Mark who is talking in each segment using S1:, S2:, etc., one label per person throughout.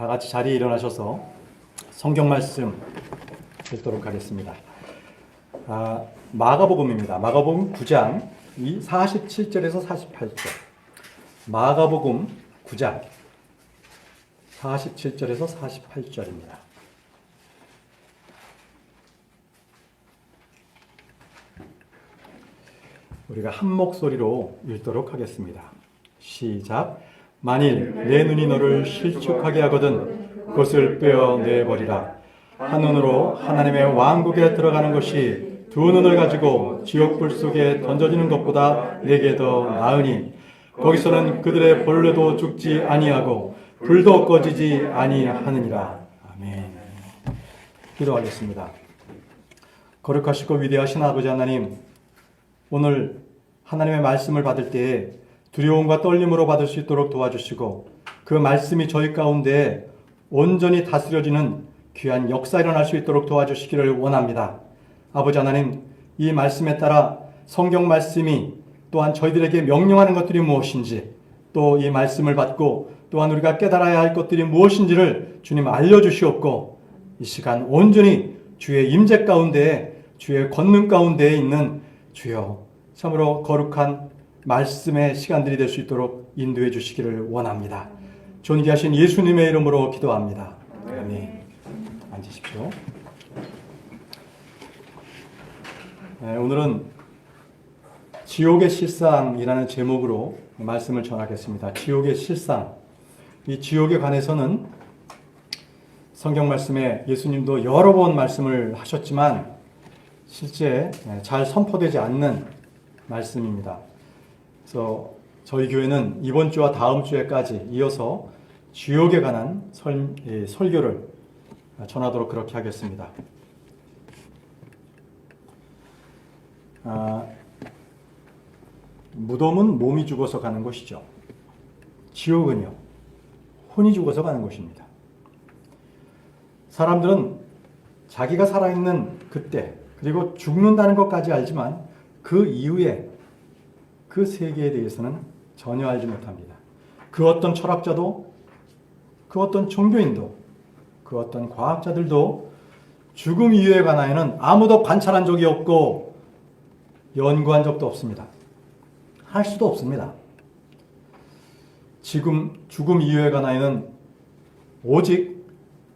S1: 다 같이 자리에 일어나셔서 성경 말씀 읽도록 하겠습니다. 마가복음입니다. 마가복음 9장 47절에서 48절. 마가복음 9장 47절에서 48절입니다. 우리가 한 목소리로 읽도록 하겠습니다. 시작. 만일 내 눈이 너를 실족하게 하거든 그것을 빼어내버리라. 한 눈으로 하나님의 왕국에 들어가는 것이 두 눈을 가지고 지옥불 속에 던져지는 것보다 내게 더 나으니 거기서는 그들의 벌레도 죽지 아니하고 불도 꺼지지 아니하느니라. 아멘. 기도하겠습니다. 거룩하시고 위대하신 아버지 하나님, 오늘 하나님의 말씀을 받을 때에 두려움과 떨림으로 받을 수 있도록 도와주시고 그 말씀이 저희 가운데 온전히 다스려지는 귀한 역사 일어날 수 있도록 도와주시기를 원합니다. 아버지 하나님, 이 말씀에 따라 성경 말씀이 또한 저희들에게 명령하는 것들이 무엇인지, 또 이 말씀을 받고 또한 우리가 깨달아야 할 것들이 무엇인지를 주님 알려주시옵고 이 시간 온전히 주의 임재 가운데, 주의 권능 가운데에 있는 주여 참으로 거룩한 말씀의 시간들이 될 수 있도록 인도해 주시기를 원합니다. 존귀하신 예수님의 이름으로 기도합니다. 아멘. 앉으십시오. 오늘은 지옥의 실상이라는 제목으로 말씀을 전하겠습니다. 지옥의 실상. 이 지옥에 관해서는 성경 말씀에 예수님도 여러 번 말씀을 하셨지만 실제 잘 선포되지 않는 말씀입니다. 그래서 저희 교회는 이번 주와 다음 주에까지 이어서 지옥에 관한 설교를 전하도록 그렇게 하겠습니다. 무덤은 몸이 죽어서 가는 곳이죠. 지옥은요, 혼이 죽어서 가는 곳입니다. 사람들은 자기가 살아있는 그때, 그리고 죽는다는 것까지 알지만 그 이후에 그 세계에 대해서는 전혀 알지 못합니다. 그 어떤 철학자도, 그 어떤 종교인도, 그 어떤 과학자들도 죽음 이후에 관하여는 아무도 관찰한 적이 없고 연구한 적도 없습니다. 할 수도 없습니다. 지금 죽음 이후에 관하여는 오직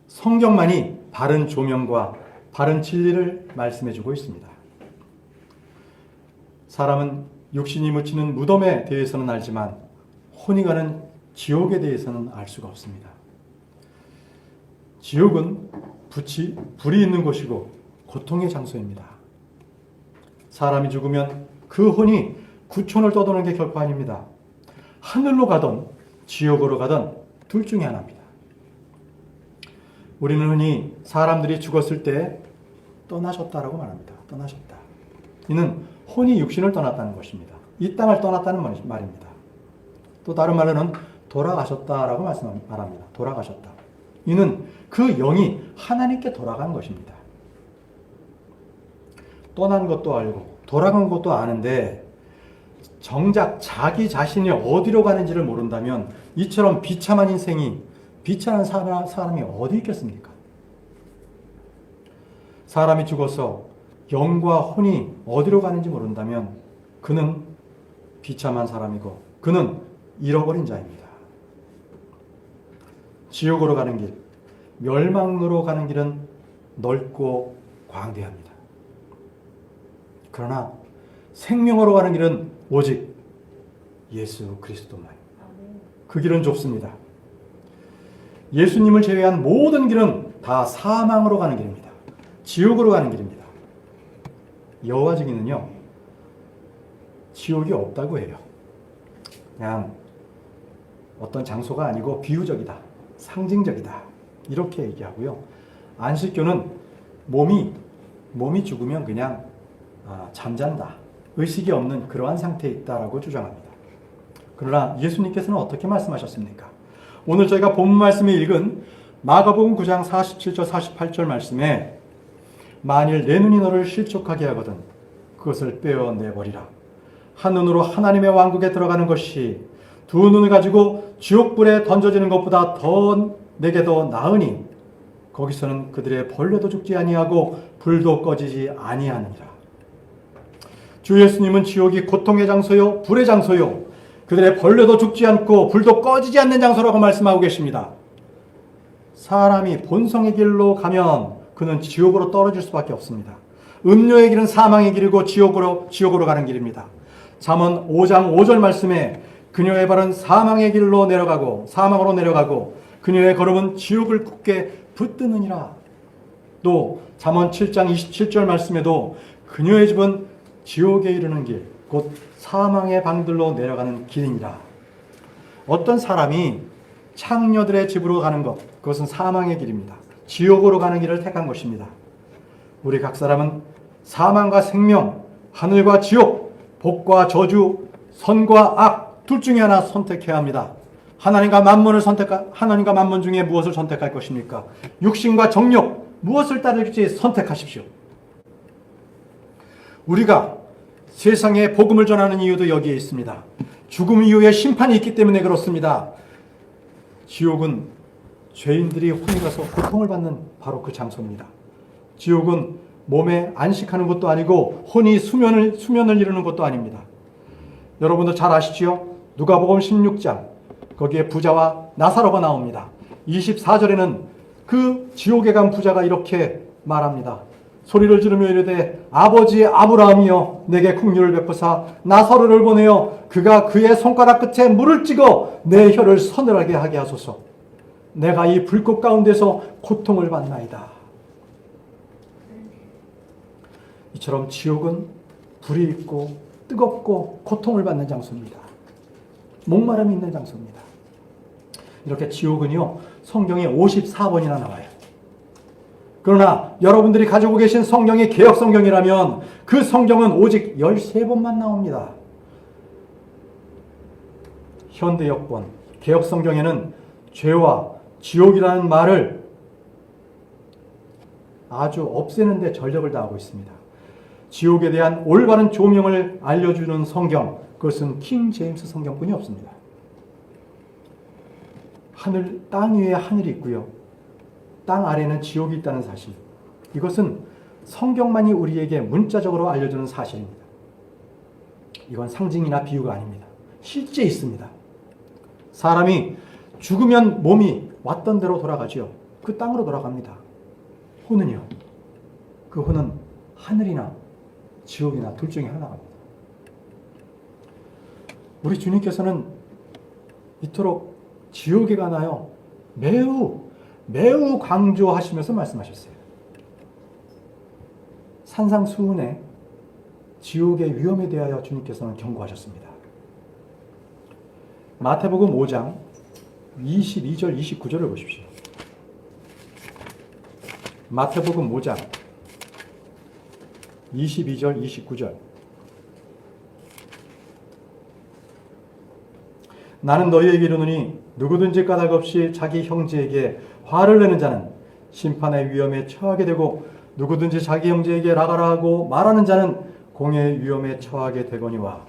S1: 성경만이 바른 조명과 바른 진리를 말씀해주고 있습니다. 사람은 육신이 묻히는 무덤에 대해서는 알지만 혼이 가는 지옥에 대해서는 알 수가 없습니다. 지옥은 불이 있는 곳이고 고통의 장소입니다. 사람이 죽으면 그 혼이 구촌을 떠도는 게 결코 아닙니다. 하늘로 가든 지옥으로 가든 둘 중에 하나입니다. 우리는 흔히 사람들이 죽었을 때 떠나셨다라고 말합니다. 떠나셨다. 이는 혼이 육신을 떠났다는 것입니다. 이 땅을 떠났다는 말입니다. 또 다른 말로는 돌아가셨다라고 말합니다. 돌아가셨다. 이는 그 영이 하나님께 돌아간 것입니다. 떠난 것도 알고 돌아간 것도 아는데 정작 자기 자신이 어디로 가는지를 모른다면 이처럼 비참한 인생이, 비참한 사람이 어디 있겠습니까? 사람이 죽어서 영과 혼이 어디로 가는지 모른다면 그는 비참한 사람이고 그는 잃어버린 자입니다. 지옥으로 가는 길, 멸망으로 가는 길은 넓고 광대합니다. 그러나 생명으로 가는 길은 오직 예수 그리스도만입니다. 그 길은 좁습니다. 예수님을 제외한 모든 길은 다 사망으로 가는 길입니다. 지옥으로 가는 길입니다. 여호와 증인은요, 지옥이 없다고 해요. 그냥 어떤 장소가 아니고 비유적이다, 상징적이다, 이렇게 얘기하고요. 안식교는 몸이 죽으면 그냥 잠잔다, 의식이 없는 그러한 상태에 있다라고 주장합니다. 그러나 예수님께서는 어떻게 말씀하셨습니까? 오늘 저희가 본문 말씀에 읽은 마가복음 9장 47절 48절 말씀에 만일 내 눈이 너를 실족하게 하거든 그것을 빼어내버리라. 한 눈으로 하나님의 왕국에 들어가는 것이 두 눈을 가지고 지옥불에 던져지는 것보다 더 내게 더 나으니 거기서는 그들의 벌레도 죽지 아니하고 불도 꺼지지 아니하느니라. 주 예수님은 지옥이 고통의 장소요 불의 장소요 그들의 벌레도 죽지 않고 불도 꺼지지 않는 장소라고 말씀하고 계십니다. 사람이 본성의 길로 가면 그는 지옥으로 떨어질 수밖에 없습니다. 음료의 길은 사망의 길이고 지옥으로 가는 길입니다. 잠언 5장 5절 말씀에 그녀의 발은 사망으로 내려가고 그녀의 걸음은 지옥을 굳게 붙드느니라. 또 잠언 7장 27절 말씀에도 그녀의 집은 지옥에 이르는 길, 곧 사망의 방들로 내려가는 길이니라. 어떤 사람이 창녀들의 집으로 가는 것, 그것은 사망의 길입니다. 지옥으로 가는 길을 택한 것입니다. 우리 각 사람은 사망과 생명, 하늘과 지옥, 복과 저주, 선과 악 둘 중에 하나 선택해야 합니다. 하나님과 만몬 중에 무엇을 선택할 것입니까? 육신과 정욕 무엇을 따를지 선택하십시오. 우리가 세상에 복음을 전하는 이유도 여기에 있습니다. 죽음 이후에 심판이 있기 때문에 그렇습니다. 지옥은 죄인들이 혼이 가서 고통을 받는 바로 그 장소입니다. 지옥은 몸에 안식하는 것도 아니고 혼이 수면을 이루는 것도 아닙니다. 여러분도 잘 아시지요? 누가복음 16장 거기에 부자와 나사로가 나옵니다. 24절에는 그 지옥에 간 부자가 이렇게 말합니다. 소리를 지르며 이르되 아버지 아브라함이여 내게 긍휼을 베푸사 나사로를 보내어 그가 그의 손가락 끝에 물을 찍어 내 혀를 서늘하게 하게 하소서. 내가 이 불꽃 가운데서 고통을 받나이다. 이처럼 지옥은 불이 있고 뜨겁고 고통을 받는 장소입니다. 목마름이 있는 장소입니다. 이렇게 지옥은요 성경에 54번이나 나와요. 그러나 여러분들이 가지고 계신 성경이 개역 성경이라면 그 성경은 오직 13번만 나옵니다. 현대역본 개역 성경에는 죄와 지옥이라는 말을 아주 없애는 데 전력을 다하고 있습니다. 지옥에 대한 올바른 조명을 알려주는 성경, 그것은 킹 제임스 성경뿐이 없습니다. 땅 위에 하늘이 있고요. 땅 아래는 지옥이 있다는 사실. 이것은 성경만이 우리에게 문자적으로 알려주는 사실입니다. 이건 상징이나 비유가 아닙니다. 실제 있습니다. 사람이 죽으면 몸이 왔던 대로 돌아가지요. 그 땅으로 돌아갑니다. 혼은요. 그 혼은 하늘이나 지옥이나 둘 중에 하나입니다. 우리 주님께서는 이토록 지옥에 관하여 매우 강조하시면서 말씀하셨어요. 산상수훈에 지옥의 위험에 대하여 주님께서는 경고하셨습니다. 마태복음 5장 22절 29절을 보십시오. 마태복음 5장 22절 29절. 나는 너희에게 이르노니 누구든지 까닭 없이 자기 형제에게 화를 내는 자는 심판의 위험에 처하게 되고 누구든지 자기 형제에게 라가라 하고 말하는 자는 공의 위험에 처하게 되거니와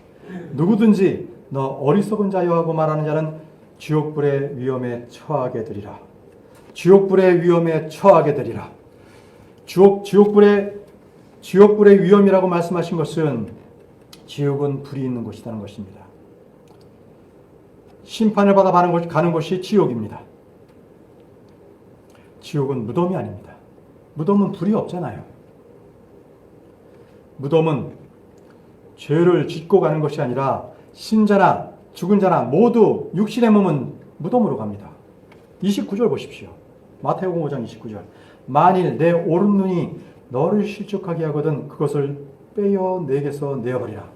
S1: 누구든지 너 어리석은 자여 하고 말하는 자는 지옥불의 위험에 처하게 되리라. 지옥불의 위험에 처하게 되리라. 지옥불의 위험이라고 말씀하신 것은 지옥은 불이 있는 곳이라는 것입니다. 심판을 받아 가는 곳이 지옥입니다. 지옥은 무덤이 아닙니다. 무덤은 불이 없잖아요. 무덤은 죄를 짓고 가는 것이 아니라 신자나 죽은 자나 모두 육신의 몸은 무덤으로 갑니다. 29절 보십시오. 마태복음 5장 29절. 만일 내 오른눈이 너를 실족하게 하거든 그것을 빼어 내게서 내어버리라.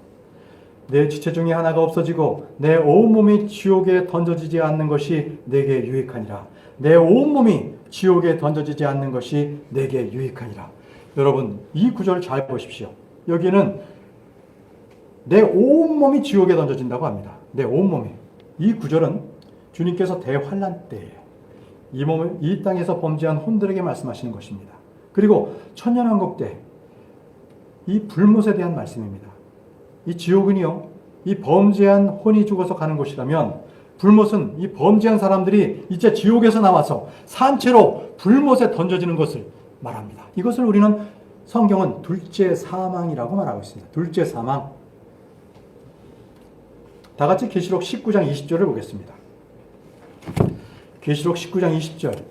S1: 내 지체 중에 하나가 없어지고 내 온몸이 지옥에 던져지지 않는 것이 내게 유익하니라. 내 온몸이 지옥에 던져지지 않는 것이 내게 유익하니라. 여러분 이 구절을 잘 보십시오. 여기는 내 온몸이 지옥에 던져진다고 합니다. 내 온몸이. 이 구절은 주님께서 대환란 때에 이 땅에서 범죄한 혼들에게 말씀하시는 것입니다. 그리고 천년왕국 때 이 불못에 대한 말씀입니다. 이 지옥은요, 이 범죄한 혼이 죽어서 가는 곳이라면 불못은 이 범죄한 사람들이 이제 지옥에서 나와서 산채로 불못에 던져지는 것을 말합니다. 이것을 우리는 성경은 둘째 사망이라고 말하고 있습니다. 둘째 사망. 다 같이 계시록 19장 20절을 보겠습니다. 계시록 19장 20절.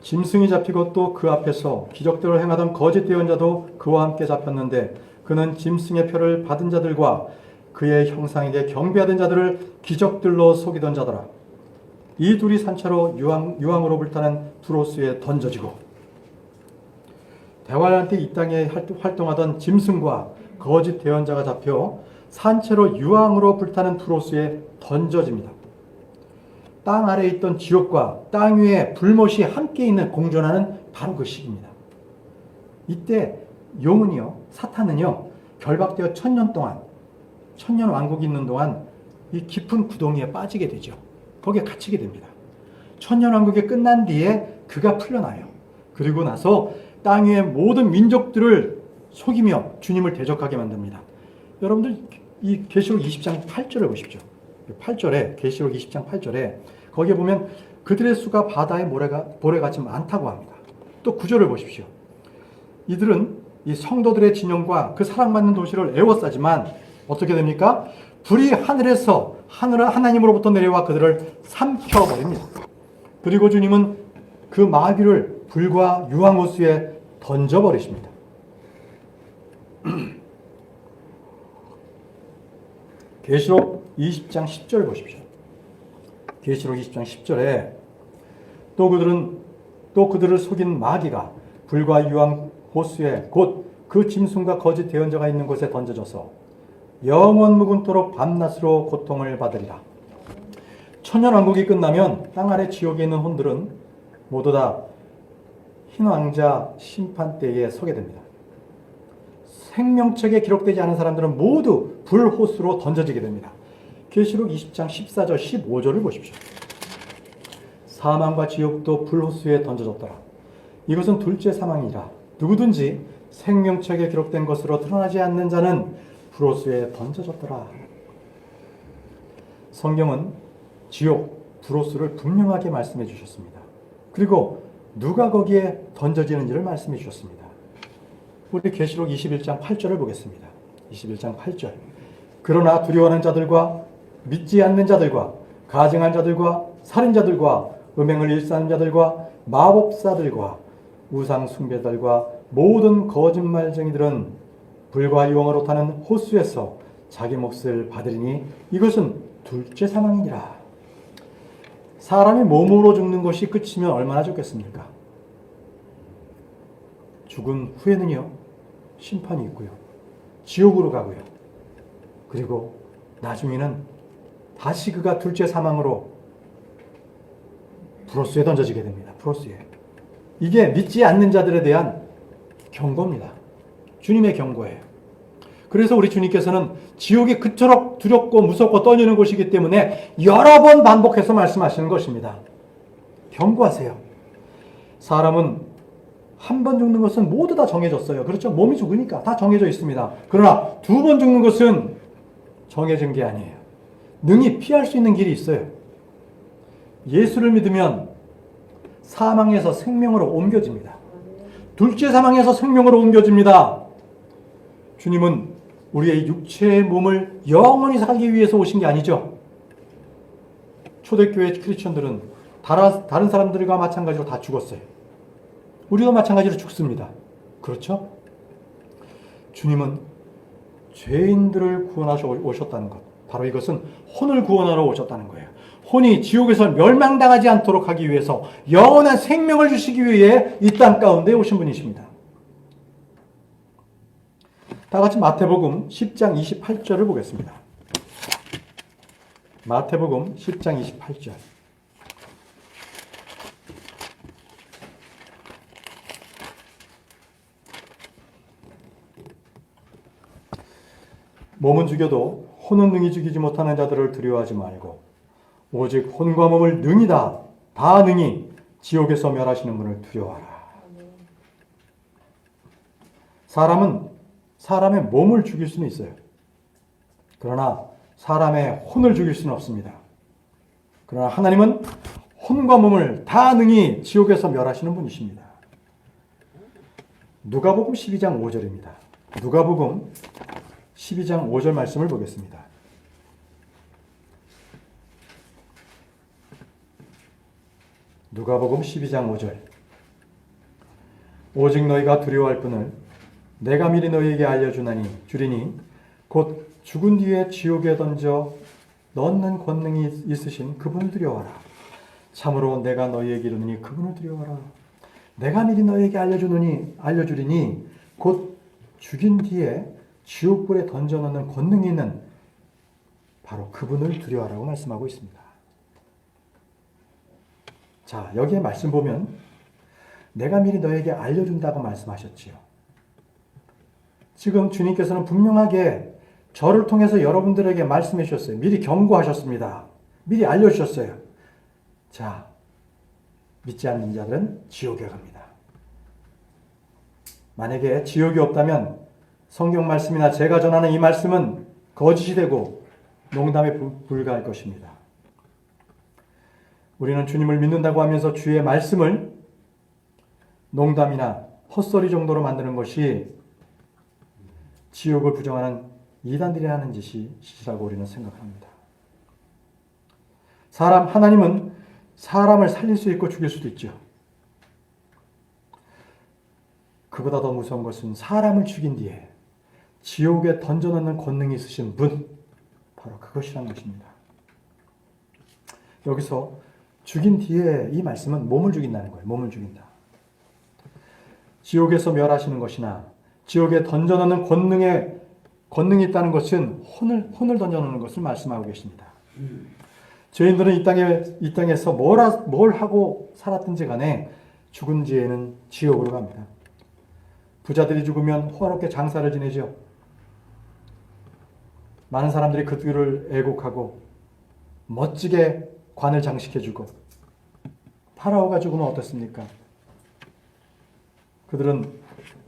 S1: 짐승이 잡히고 또 그 앞에서 기적들을 행하던 거짓 예언자도 그와 함께 잡혔는데 그는 짐승의 표를 받은 자들과 그의 형상에게 경배하던 자들을 기적들로 속이던 자더라. 이 둘이 산채로 유황으로 불타는 두로스에 던져지고 대활한테 이 땅에 활동하던 짐승과 거짓 예언자가 잡혀 산채로 유황으로 불타는 두로스에 던져집니다. 땅 아래에 있던 지옥과 땅 위에 불못이 함께 있는 공존하는 바로 그 시기입니다. 이때 용은요, 사탄은요, 결박되어 1000년 동안, 1000년 왕국이 있는 동안 이 깊은 구덩이에 빠지게 되죠. 거기에 갇히게 됩니다. 1000년 왕국이 끝난 뒤에 그가 풀려나요. 그리고 나서 땅 위의 모든 민족들을 속이며 주님을 대적하게 만듭니다. 여러분들 이 계시록 20장 8절을 보십시오. 8절에 계시록 20장 8절에 거기에 보면 그들의 수가 바다의 모래같이 많다고 합니다. 또 9절을 보십시오. 이들은 이 성도들의 진영과 그 사랑받는 도시를 에워싸지만 어떻게 됩니까? 불이 하늘에서 하나님으로부터 내려와 그들을 삼켜버립니다. 그리고 주님은 그 마귀를 불과 유황호수에 던져버리십니다. 계시록 20장 10절을 보십시오. 계시록 20장 10절에 또 그들을 속인 마귀가 불과 유황 호수에 곧 그 짐승과 거짓 예언자가 있는 곳에 던져져서 영원 묵은토록 밤낮으로 고통을 받으리라. 천년왕국이 끝나면 땅 아래 지옥에 있는 혼들은 모두 다 흰왕자 심판대에 서게 됩니다. 생명책에 기록되지 않은 사람들은 모두 불호수로 던져지게 됩니다. 계시록 20장 14절 15절을 보십시오. 사망과 지옥도 불호수에 던져졌더라. 이것은 둘째 사망이라. 누구든지 생명책에 기록된 것으로 드러나지 않는 자는 불호수에 던져졌더라. 성경은 지옥, 불호수를 분명하게 말씀해 주셨습니다. 그리고 누가 거기에 던져지는지를 말씀해 주셨습니다. 우리 계시록 21장 8절을 보겠습니다. 21장 8절. 그러나 두려워하는 자들과 믿지 않는 자들과 가증한 자들과 살인자들과 음행을 일삼는 자들과 마법사들과 우상 숭배자들과 모든 거짓말쟁이들은 불과 유황으로 타는 호수에서 자기 몫을 받으리니 이것은 둘째 사망이니라. 사람이 몸으로 죽는 것이 끝이면 얼마나 좋겠습니까? 죽은 후에는요, 심판이 있고요, 지옥으로 가고요, 그리고 나중에는 다시 그가 둘째 사망으로 불호수에 던져지게 됩니다. 불호수에. 이게 믿지 않는 자들에 대한 경고입니다. 주님의 경고예요. 그래서 우리 주님께서는 지옥이 그토록 두렵고 무섭고 떨리는 곳이기 때문에 여러 번 반복해서 말씀하시는 것입니다. 경고하세요. 사람은 한 번 죽는 것은 모두 다 정해졌어요. 그렇죠? 몸이 죽으니까 다 정해져 있습니다. 그러나 두 번 죽는 것은 정해진 게 아니에요. 능히 피할 수 있는 길이 있어요. 예수를 믿으면 사망에서 생명으로 옮겨집니다. 둘째 사망에서 생명으로 옮겨집니다. 주님은 우리의 육체의 몸을 영원히 살기 위해서 오신 게 아니죠. 초대교회 크리스천들은 다른 사람들과 마찬가지로 다 죽었어요. 우리도 마찬가지로 죽습니다. 그렇죠? 주님은 죄인들을 구원하셔 오셨다는 것. 바로 이것은 혼을 구원하러 오셨다는 거예요. 혼이 지옥에서 멸망당하지 않도록 하기 위해서 영원한 생명을 주시기 위해 이 땅 가운데 오신 분이십니다. 다 같이 마태복음 10장 28절을 보겠습니다. 마태복음 10장 28절. 몸은 죽여도 혼은 능히 죽이지 못하는 자들을 두려워하지 말고 오직 혼과 몸을 능히 다 능히 지옥에서 멸하시는 분을 두려워하라. 사람은 사람의 몸을 죽일 수는 있어요. 그러나 사람의 혼을 죽일 수는 없습니다. 그러나 하나님은 혼과 몸을 다 능히 지옥에서 멸하시는 분이십니다. 누가복음 12장 5절입니다. 누가복음 12장 5절 말씀을 보겠습니다. 누가복음 12장 5절. 오직 너희가 두려워할 분을 내가 미리 너희에게 주리니 곧 죽은 뒤에 지옥에 던져 넣는 권능이 있으신 그분을 두려워하라. 참으로 내가 너희에게 이르노니 그분을 두려워하라. 내가 미리 너희에게 알려주리니 곧 죽인 뒤에 지옥불에 던져 넣는 권능이 있는 바로 그분을 두려워하라고 말씀하고 있습니다. 자, 여기에 말씀 보면 내가 미리 너에게 알려준다고 말씀하셨지요. 지금 주님께서는 분명하게 저를 통해서 여러분들에게 말씀해 주셨어요. 미리 경고하셨습니다. 미리 알려주셨어요. 자, 믿지 않는 자들은 지옥에 갑니다. 만약에 지옥이 없다면 성경 말씀이나 제가 전하는 이 말씀은 거짓이 되고 농담에 불과할 것입니다. 우리는 주님을 믿는다고 하면서 주의 말씀을 농담이나 헛소리 정도로 만드는 것이 지옥을 부정하는 이단들이 하는 짓이라고 우리는 생각합니다. 하나님은 사람을 살릴 수 있고 죽일 수도 있죠. 그보다 더 무서운 것은 사람을 죽인 뒤에 지옥에 던져넣는 권능이 있으신 분, 바로 그것이라는 것입니다. 여기서 죽인 뒤에 이 말씀은 몸을 죽인다는 거예요. 몸을 죽인다. 지옥에서 멸하시는 것이나 지옥에 던져넣는 권능이 있다는 것은 혼을 던져넣는 것을 말씀하고 계십니다. 죄인들은 이 땅에서 뭘 하고 살았든지 간에 죽은 뒤에는 지옥으로 갑니다. 부자들이 죽으면 호화롭게 장사를 지내죠. 많은 사람들이 그들을 애곡하고 멋지게 관을 장식해주고, 파라오가 죽으면 어떻습니까? 그들은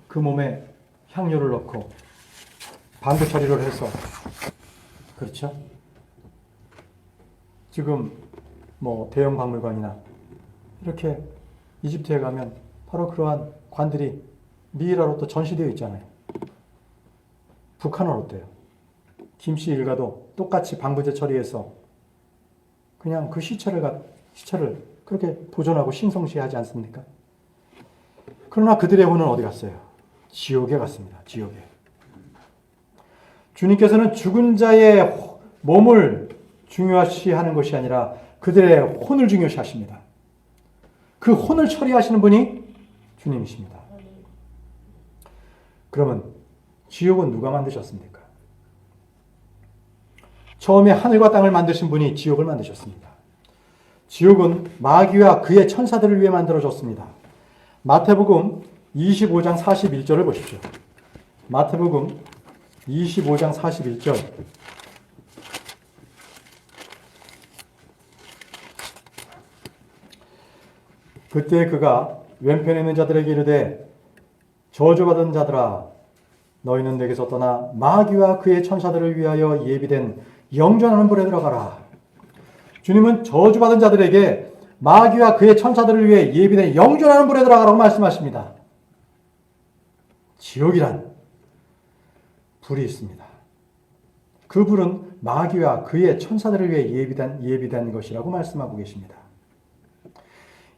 S1: 그 몸에 향료를 넣고 방부 처리를 해서, 그렇죠? 지금 대형 박물관이나 이렇게 이집트에 가면 바로 그러한 관들이 미이라로 또 전시되어 있잖아요. 북한은 어때요? 김씨 일가도 똑같이 방부제 처리해서 그냥 그 시체를 그렇게 보존하고 신성시하지 않습니까? 그러나 그들의 혼은 어디 갔어요? 지옥에 갔습니다. 지옥에. 주님께서는 죽은 자의 몸을 중요시하는 것이 아니라 그들의 혼을 중요시하십니다. 그 혼을 처리하시는 분이 주님이십니다. 그러면 지옥은 누가 만드셨습니까? 처음에 하늘과 땅을 만드신 분이 지옥을 만드셨습니다. 지옥은 마귀와 그의 천사들을 위해 만들어졌습니다. 마태복음 25장 41절을 보십시오. 마태복음 25장 41절. 그때 그가 왼편에 있는 자들에게 이르되 저주받은 자들아 너희는 내게서 떠나 마귀와 그의 천사들을 위하여 예비된 영존하는 불에 들어가라. 주님은 저주받은 자들에게 마귀와 그의 천사들을 위해 예비된 영존하는 불에 들어가라고 말씀하십니다. 지옥이란 불이 있습니다. 그 불은 마귀와 그의 천사들을 위해 예비된 것이라고 말씀하고 계십니다.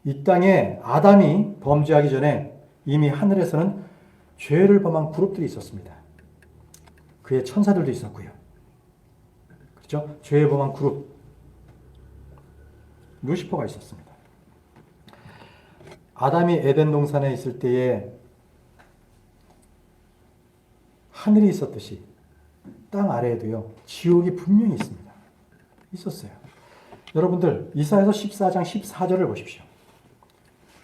S1: 이 땅에 아담이 범죄하기 전에 이미 하늘에서는 죄를 범한 그룹들이 있었습니다. 그의 천사들도 있었고요. 그렇죠? 죄에 범한 그룹. 루시퍼가 있었습니다. 아담이 에덴 동산에 있을 때에 하늘이 있었듯이 땅 아래에도요, 지옥이 분명히 있습니다. 있었어요. 여러분들, 이사야서 14장 14절을 보십시오.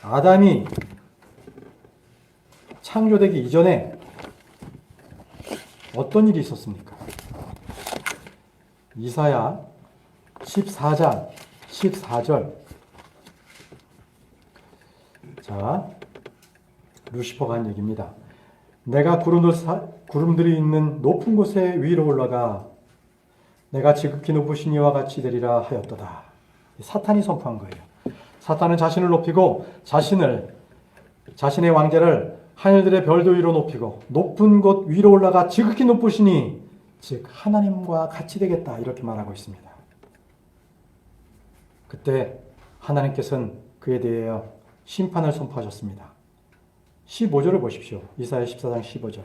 S1: 아담이 창조되기 이전에 어떤 일이 있었습니까? 이사야 14장 14절. 자, 루시퍼가 한 얘기입니다. 내가 구름을 구름들이 있는 높은 곳에 위로 올라가 내가 지극히 높으신 이와 같이 되리라 하였도다. 사탄이 선포한 거예요. 사탄은 자신을 높이고 자신의 왕좌를 하늘들의 별도 위로 높이고 높은 곳 위로 올라가 지극히 높으시니 즉 하나님과 같이 되겠다 이렇게 말하고 있습니다. 그때 하나님께서는 그에 대하여 심판을 선포하셨습니다. 15절을 보십시오. 이사야 14장 15절.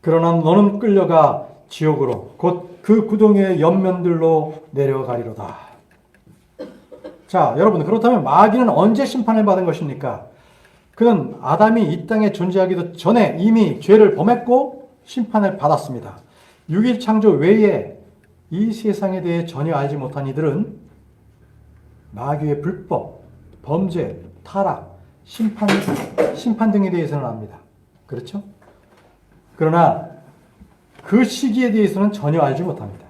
S1: 그러나 너는 끌려가 지옥으로 곧 그 구덩이의 옆면들로 내려가리로다. 자, 여러분, 그렇다면 마귀는 언제 심판을 받은 것입니까? 그는 아담이 이 땅에 존재하기도 전에 이미 죄를 범했고 심판을 받았습니다. 6일 창조 외에 이 세상에 대해 전혀 알지 못한 이들은 마귀의 불법, 범죄, 타락, 심판 등에 대해서는 압니다. 그렇죠? 그러나 그 시기에 대해서는 전혀 알지 못합니다.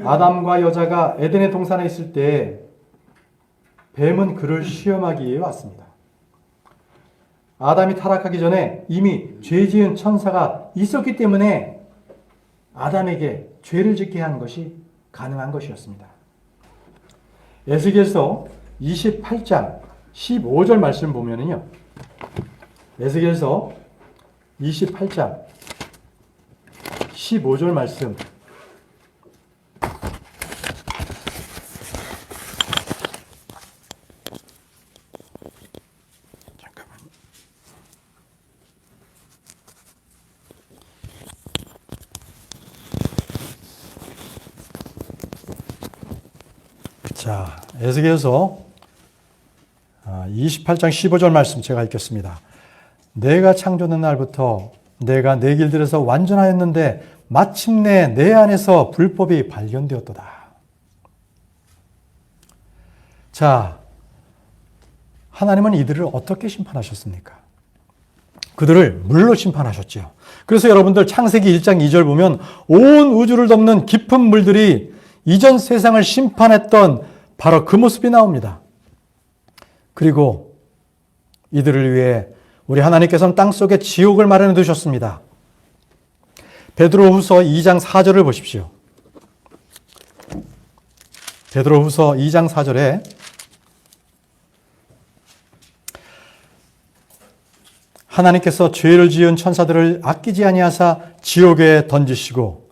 S1: 아담과 여자가 에덴의 동산에 있을 때 뱀은 그를 시험하기 위해 왔습니다. 아담이 타락하기 전에 이미 죄 지은 천사가 있었기 때문에 아담에게 죄를 짓게 한 것이 가능한 것이었습니다. 에스겔서 28장 15절 말씀 보면은요. 에스겔서 28장 15절 말씀. 잠깐만요. 자, 에스겔서 28장 15절 말씀 제가 읽겠습니다. 내가 창조된 날부터 내가 내 길들에서 완전하였는데 마침내 내 안에서 불법이 발견되었도다. 자, 하나님은 이들을 어떻게 심판하셨습니까? 그들을 물로 심판하셨죠. 그래서 여러분들 창세기 1장 2절 보면 온 우주를 덮는 깊은 물들이 이전 세상을 심판했던 바로 그 모습이 나옵니다. 그리고 이들을 위해 우리 하나님께서는 땅속에 지옥을 마련해 두셨습니다. 베드로후서 2장 4절을 보십시오. 베드로후서 2장 4절에 하나님께서 죄를 지은 천사들을 아끼지 아니하사 지옥에 던지시고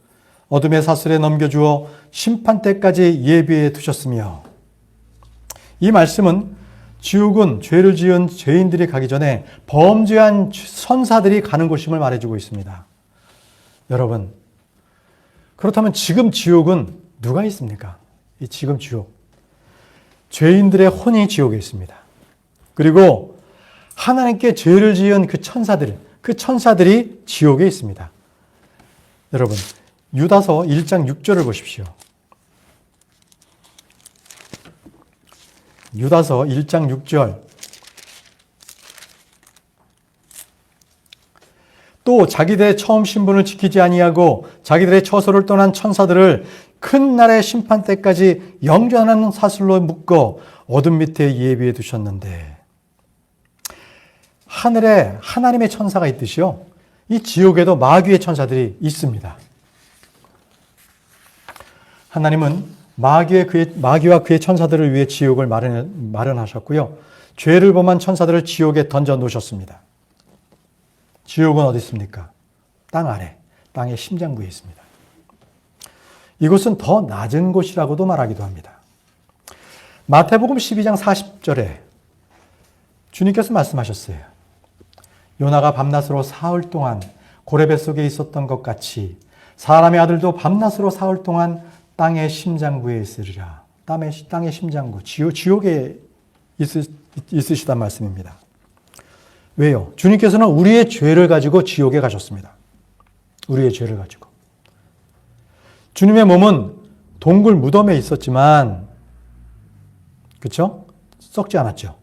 S1: 어둠의 사슬에 넘겨주어 심판 때까지 예비해 두셨으며, 이 말씀은 지옥은 죄를 지은 죄인들이 가기 전에 범죄한 천사들이 가는 곳임을 말해주고 있습니다. 여러분, 그렇다면 지금 지옥은 누가 있습니까? 이 지금 지옥. 죄인들의 혼이 지옥에 있습니다. 그리고 하나님께 죄를 지은 그 천사들이 지옥에 있습니다. 여러분, 유다서 1장 6절을 보십시오. 유다서 1장 6절. 또 자기들의 처음 신분을 지키지 아니하고 자기들의 처소를 떠난 천사들을 큰 날의 심판 때까지 영전하는 사슬로 묶어 어둠 밑에 예비해 두셨는데, 하늘에 하나님의 천사가 있듯이요, 이 지옥에도 마귀의 천사들이 있습니다. 하나님은 마귀와 그의 천사들을 위해 지옥을 마련하셨고요, 죄를 범한 천사들을 지옥에 던져 놓으셨습니다. 지옥은 어디 있습니까? 땅 아래, 땅의 심장부에 있습니다. 이곳은 더 낮은 곳이라고도 말하기도 합니다. 마태복음 12장 40절에 주님께서 말씀하셨어요. 요나가 밤낮으로 사흘 동안 고레 뱃속에 있었던 것 같이 사람의 아들도 밤낮으로 사흘 동안 땅의 심장부에 있으리라. 땅의 심장부, 지옥에 있으시단 말씀입니다. 왜요? 주님께서는 우리의 죄를 가지고 지옥에 가셨습니다. 우리의 죄를 가지고. 주님의 몸은 동굴 무덤에 있었지만, 그렇죠? 썩지 않았죠.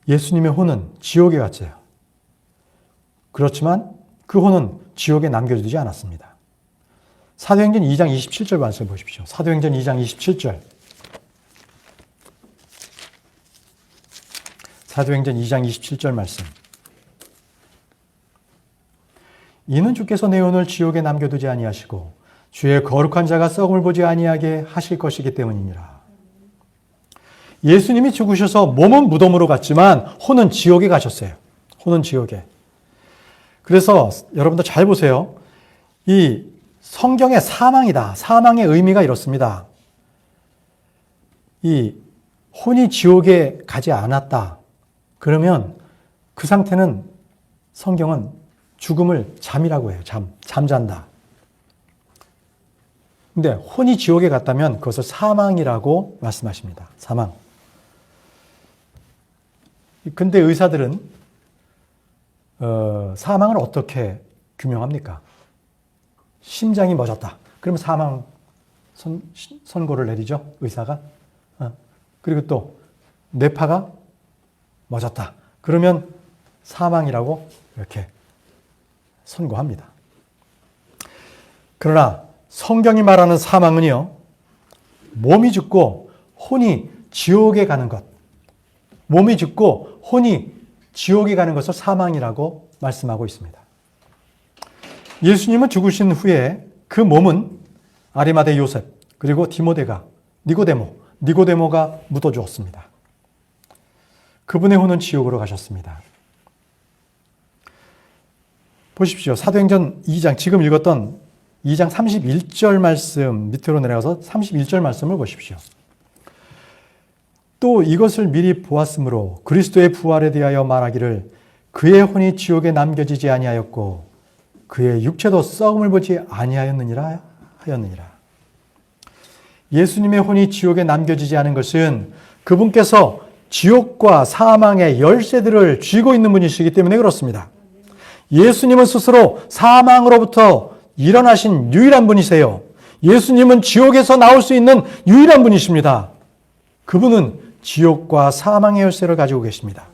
S1: 예수님의 혼은 지옥에 갔어요. 그렇지만 그 혼은 지옥에 남겨두지 않았습니다. 사도행전 2장 27절 말씀 보십시오. 사도행전 2장 27절. 사도행전 2장 27절 말씀. 이는 주께서 내 혼을 지옥에 남겨두지 아니하시고 주의 거룩한 자가 썩음을 보지 아니하게 하실 것이기 때문이니라. 예수님이 죽으셔서 몸은 무덤으로 갔지만 혼은 지옥에 가셨어요. 혼은 지옥에. 그래서 여러분들 잘 보세요. 이 성경의 사망이다. 사망의 의미가 이렇습니다. 이 혼이 지옥에 가지 않았다. 그러면 그 상태는 성경은 죽음을 잠이라고 해요. 잠잔다. 근데 혼이 지옥에 갔다면 그것을 사망이라고 말씀하십니다. 사망. 근데 의사들은 사망을 어떻게 규명합니까? 심장이 멎었다. 그러면 사망 선고를 내리죠. 의사가. 그리고 또 뇌파가 멎었다. 그러면 사망이라고 이렇게 선고합니다. 그러나 성경이 말하는 사망은요, 몸이 죽고 혼이 지옥에 가는 것, 몸이 죽고 혼이 지옥에 가는 것을 사망이라고 말씀하고 있습니다. 예수님은 죽으신 후에 그 몸은 아리마대 요셉, 그리고 디모데가, 니고데모가 묻어주었습니다. 그분의 혼은 지옥으로 가셨습니다. 보십시오. 사도행전 2장, 지금 읽었던 2장 31절 말씀 밑으로 내려가서 31절 말씀을 보십시오. 또 이것을 미리 보았으므로 그리스도의 부활에 대하여 말하기를 그의 혼이 지옥에 남겨지지 아니하였고 그의 육체도 썩음을 보지 아니하였느니라 하였느니라. 예수님의 혼이 지옥에 남겨지지 않은 것은 그분께서 지옥과 사망의 열쇠들을 쥐고 있는 분이시기 때문에 그렇습니다. 예수님은 스스로 사망으로부터 일어나신 유일한 분이세요. 예수님은 지옥에서 나올 수 있는 유일한 분이십니다. 그분은 지옥과 사망의 열쇠를 가지고 계십니다.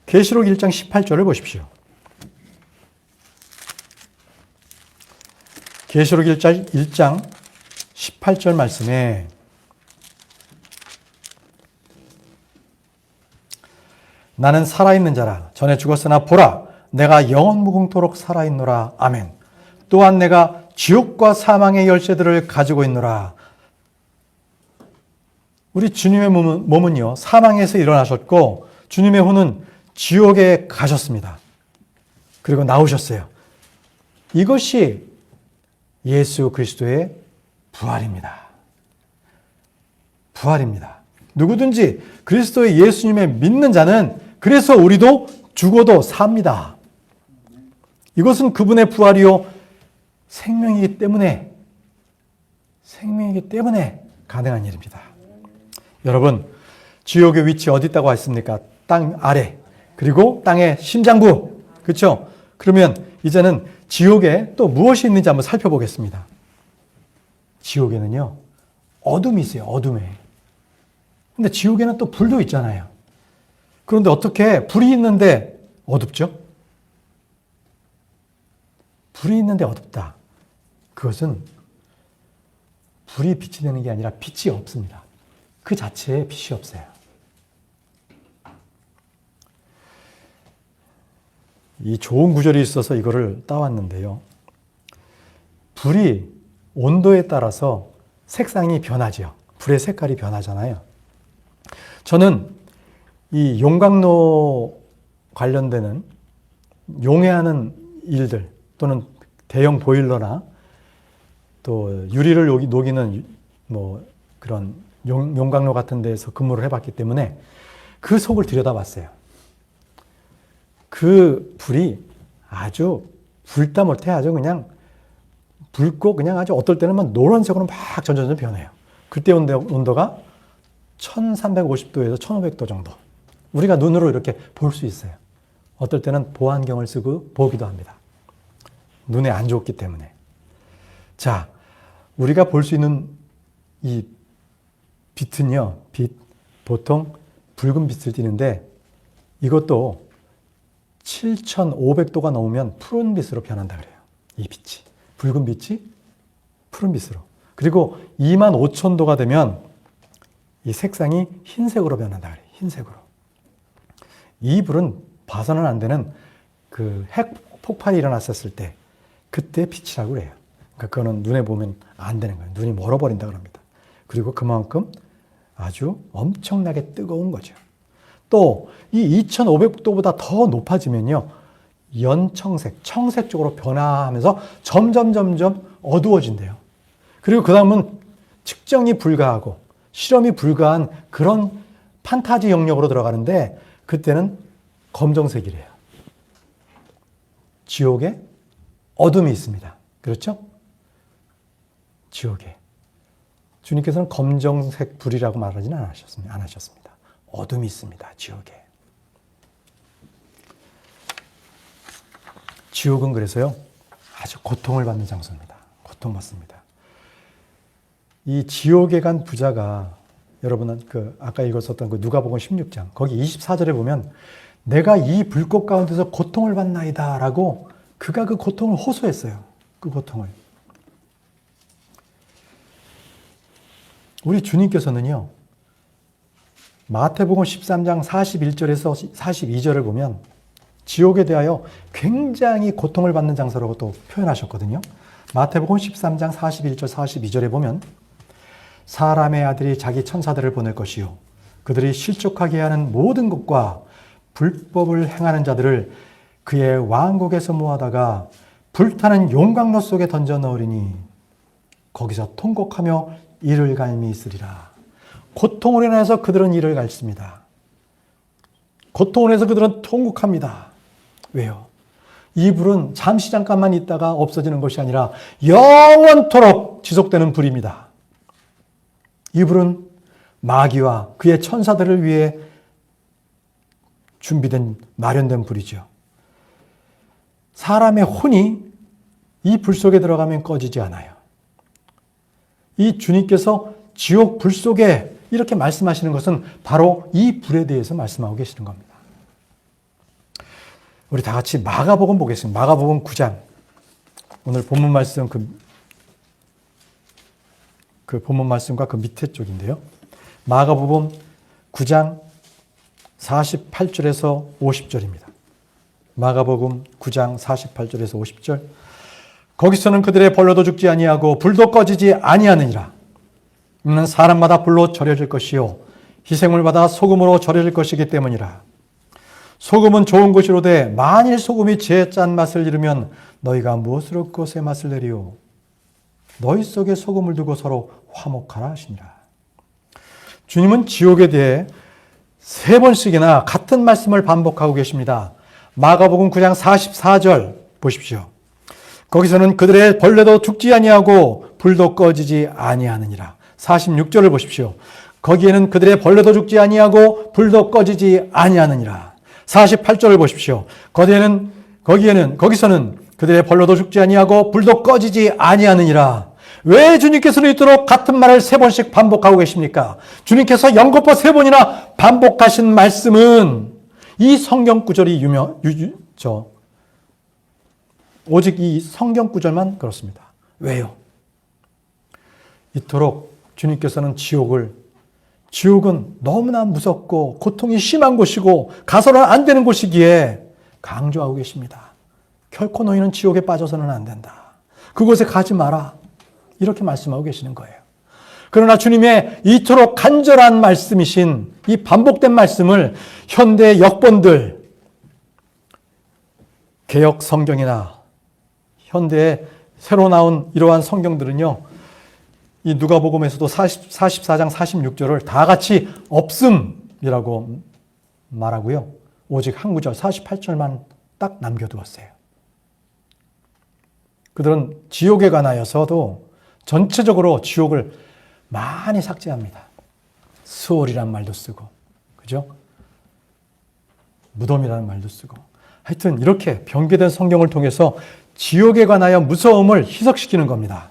S1: 계시록 1장 18절을 보십시오. 계시록 1장 18절 말씀에 나는 살아있는 자라 전에 죽었으나 보라 내가 영원 무궁토록 살아있노라. 아멘. 또한 내가 지옥과 사망의 열쇠들을 가지고 있노라. 우리 주님의 몸은요, 사망에서 일어나셨고 주님의 혼은 지옥에 가셨습니다. 그리고 나오셨어요. 이것이 예수 그리스도의 부활입니다. 부활입니다. 누구든지 그리스도의 예수님의 믿는 자는 그래서 우리도 죽어도 삽니다. 이것은 그분의 부활이요 생명이기 때문에 가능한 일입니다. 여러분, 지옥의 위치 어디 있다고 했습니까? 땅 아래, 그리고 땅의 심장부. 그렇죠? 그러면 이제는 지옥에 또 무엇이 있는지 한번 살펴보겠습니다. 지옥에는요, 어둠이 있어요. 어둠에. 근데 지옥에는 또 불도 있잖아요. 그런데 어떻게 불이 있는데 어둡죠? 불이 있는데 어둡다. 그것은 불이 빛이 되는 게 아니라 빛이 없습니다. 그 자체에 빛이 없어요. 이 좋은 구절이 있어서 이거를 따왔는데요. 불이 온도에 따라서 색상이 변하죠. 불의 색깔이 변하잖아요. 저는 이 용광로 관련되는 용해하는 일들 또는 대형 보일러나 또 유리를 녹이는 뭐 그런 용광로 같은 데서 근무를 해봤기 때문에 그 속을 들여다봤어요. 그 불이 아주 불다 못해 아주 그냥 붉고 그냥 아주 어떨 때는 막 노란색으로 막 점점 변해요. 그때 온도가 1350도에서 1500도 정도. 우리가 눈으로 이렇게 볼 수 있어요. 어떨 때는 보안경을 쓰고 보기도 합니다. 눈에 안 좋기 때문에. 자, 우리가 볼 수 있는 이 빛은요, 보통 붉은 빛을 띠는데 이것도 7500도가 넘으면 푸른 빛으로 변한다 그래요. 이 빛이. 붉은 빛이 푸른 빛으로. 그리고 25000도가 되면 이 색상이 흰색으로 변한다 그래요. 흰색으로. 이 불은 봐서는 안 되는 그 핵 폭발이 일어났었을 때 그때 빛이라고 그래요. 그러니까 그거는 눈에 보면 안 되는 거예요. 눈이 멀어버린다 그럽니다. 그리고 그만큼 아주 엄청나게 뜨거운 거죠. 또 이 2500도보다 더 높아지면요. 연청색, 청색 쪽으로 변화하면서 점점 어두워진대요. 그리고 그 다음은 측정이 불가하고 실험이 불가한 그런 판타지 영역으로 들어가는데 그때는 검정색이래요. 지옥에 어둠이 있습니다. 그렇죠? 지옥에. 주님께서는 검정색 불이라고 말하지는 않으셨습니다. 어둠이 있습니다. 지옥에. 지옥은 그래서요, 아주 고통을 받는 장소입니다. 고통받습니다. 이 지옥에 간 부자가 여러분은 아까 읽었었던 누가복음 16장 거기 24절에 보면 내가 이 불꽃 가운데서 고통을 받나이다 라고 그가 그 고통을 호소했어요. 그 고통을. 우리 주님께서는요, 마태복음 13장 41절에서 42절을 보면 지옥에 대하여 굉장히 고통을 받는 장소라고 또 표현하셨거든요. 마태복음 13장 41절 42절에 보면 사람의 아들이 자기 천사들을 보낼 것이요 그들이 실족하게 하는 모든 것과 불법을 행하는 자들을 그의 왕국에서 모아다가 불타는 용광로 속에 던져 넣으리니 거기서 통곡하며 이를 갈미 있으리라. 고통으로 인해서 그들은 이를 갈습니다. 고통으로 인해서 그들은 통곡합니다. 왜요? 이 불은 잠시 잠깐만 있다가 없어지는 것이 아니라 영원토록 지속되는 불입니다. 이 불은 마귀와 그의 천사들을 위해 준비된 마련된 불이죠. 사람의 혼이 이 불 속에 들어가면 꺼지지 않아요. 이 주님께서 지옥 불 속에 이렇게 말씀하시는 것은 바로 이 불에 대해서 말씀하고 계시는 겁니다. 우리 다 같이 마가복음 보겠습니다. 마가복음 9장. 오늘 본문 말씀 그 본문 말씀과 그 밑에 쪽인데요. 마가복음 9장 48절에서 50절입니다. 마가복음 9장 48절에서 50절. 거기서는 그들의 벌로도 죽지 아니하고 불도 꺼지지 아니하느니라. 이는 사람마다 불로 절여질 것이요 희생을 받아 소금으로 절여질 것이기 때문이라. 소금은 좋은 것이로되 만일 소금이 제 짠 맛을 잃으면 너희가 무엇으로 그것의 맛을 내리오? 너희 속에 소금을 두고 서로 화목하라 하시니라. 주님은 지옥에 대해 3번씩이나 같은 말씀을 반복하고 계십니다. 마가복음 9장 44절 보십시오. 거기서는 그들의 벌레도 죽지 아니하고 불도 꺼지지 아니하느니라. 46절을 보십시오. 거기에는 그들의 벌레도 죽지 아니하고 불도 꺼지지 아니하느니라. 48절을 보십시오. 거기서는 그들의 벌레도 죽지 아니하고 불도 꺼지지 아니하느니라. 왜 주님께서는 이토록 같은 말을 3번씩 반복하고 계십니까? 주님께서 연거푸 3번이나 반복하신 말씀은 이 성경 구절이 오직 이 성경 구절만 그렇습니다. 왜요? 이토록 주님께서는 지옥은 너무나 무섭고 고통이 심한 곳이고 가서는 안 되는 곳이기에 강조하고 계십니다. 결코 너희는 지옥에 빠져서는 안 된다. 그곳에 가지 마라. 이렇게 말씀하고 계시는 거예요. 그러나 주님의 이토록 간절한 말씀이신 이 반복된 말씀을 현대 역본들, 개역 성경이나 현대에 새로 나온 이러한 성경들은요, 이 누가복음에서도 44장 46절을 다 같이 없음이라고 말하고요. 오직 한 구절 48절만 딱 남겨두었어요. 그들은 지옥에 관하여서도 전체적으로 지옥을 많이 삭제합니다. 수월이란 말도 쓰고, 그죠? 무덤이라는 말도 쓰고. 하여튼 이렇게 변개된 성경을 통해서 지옥에 관하여 무서움을 희석시키는 겁니다.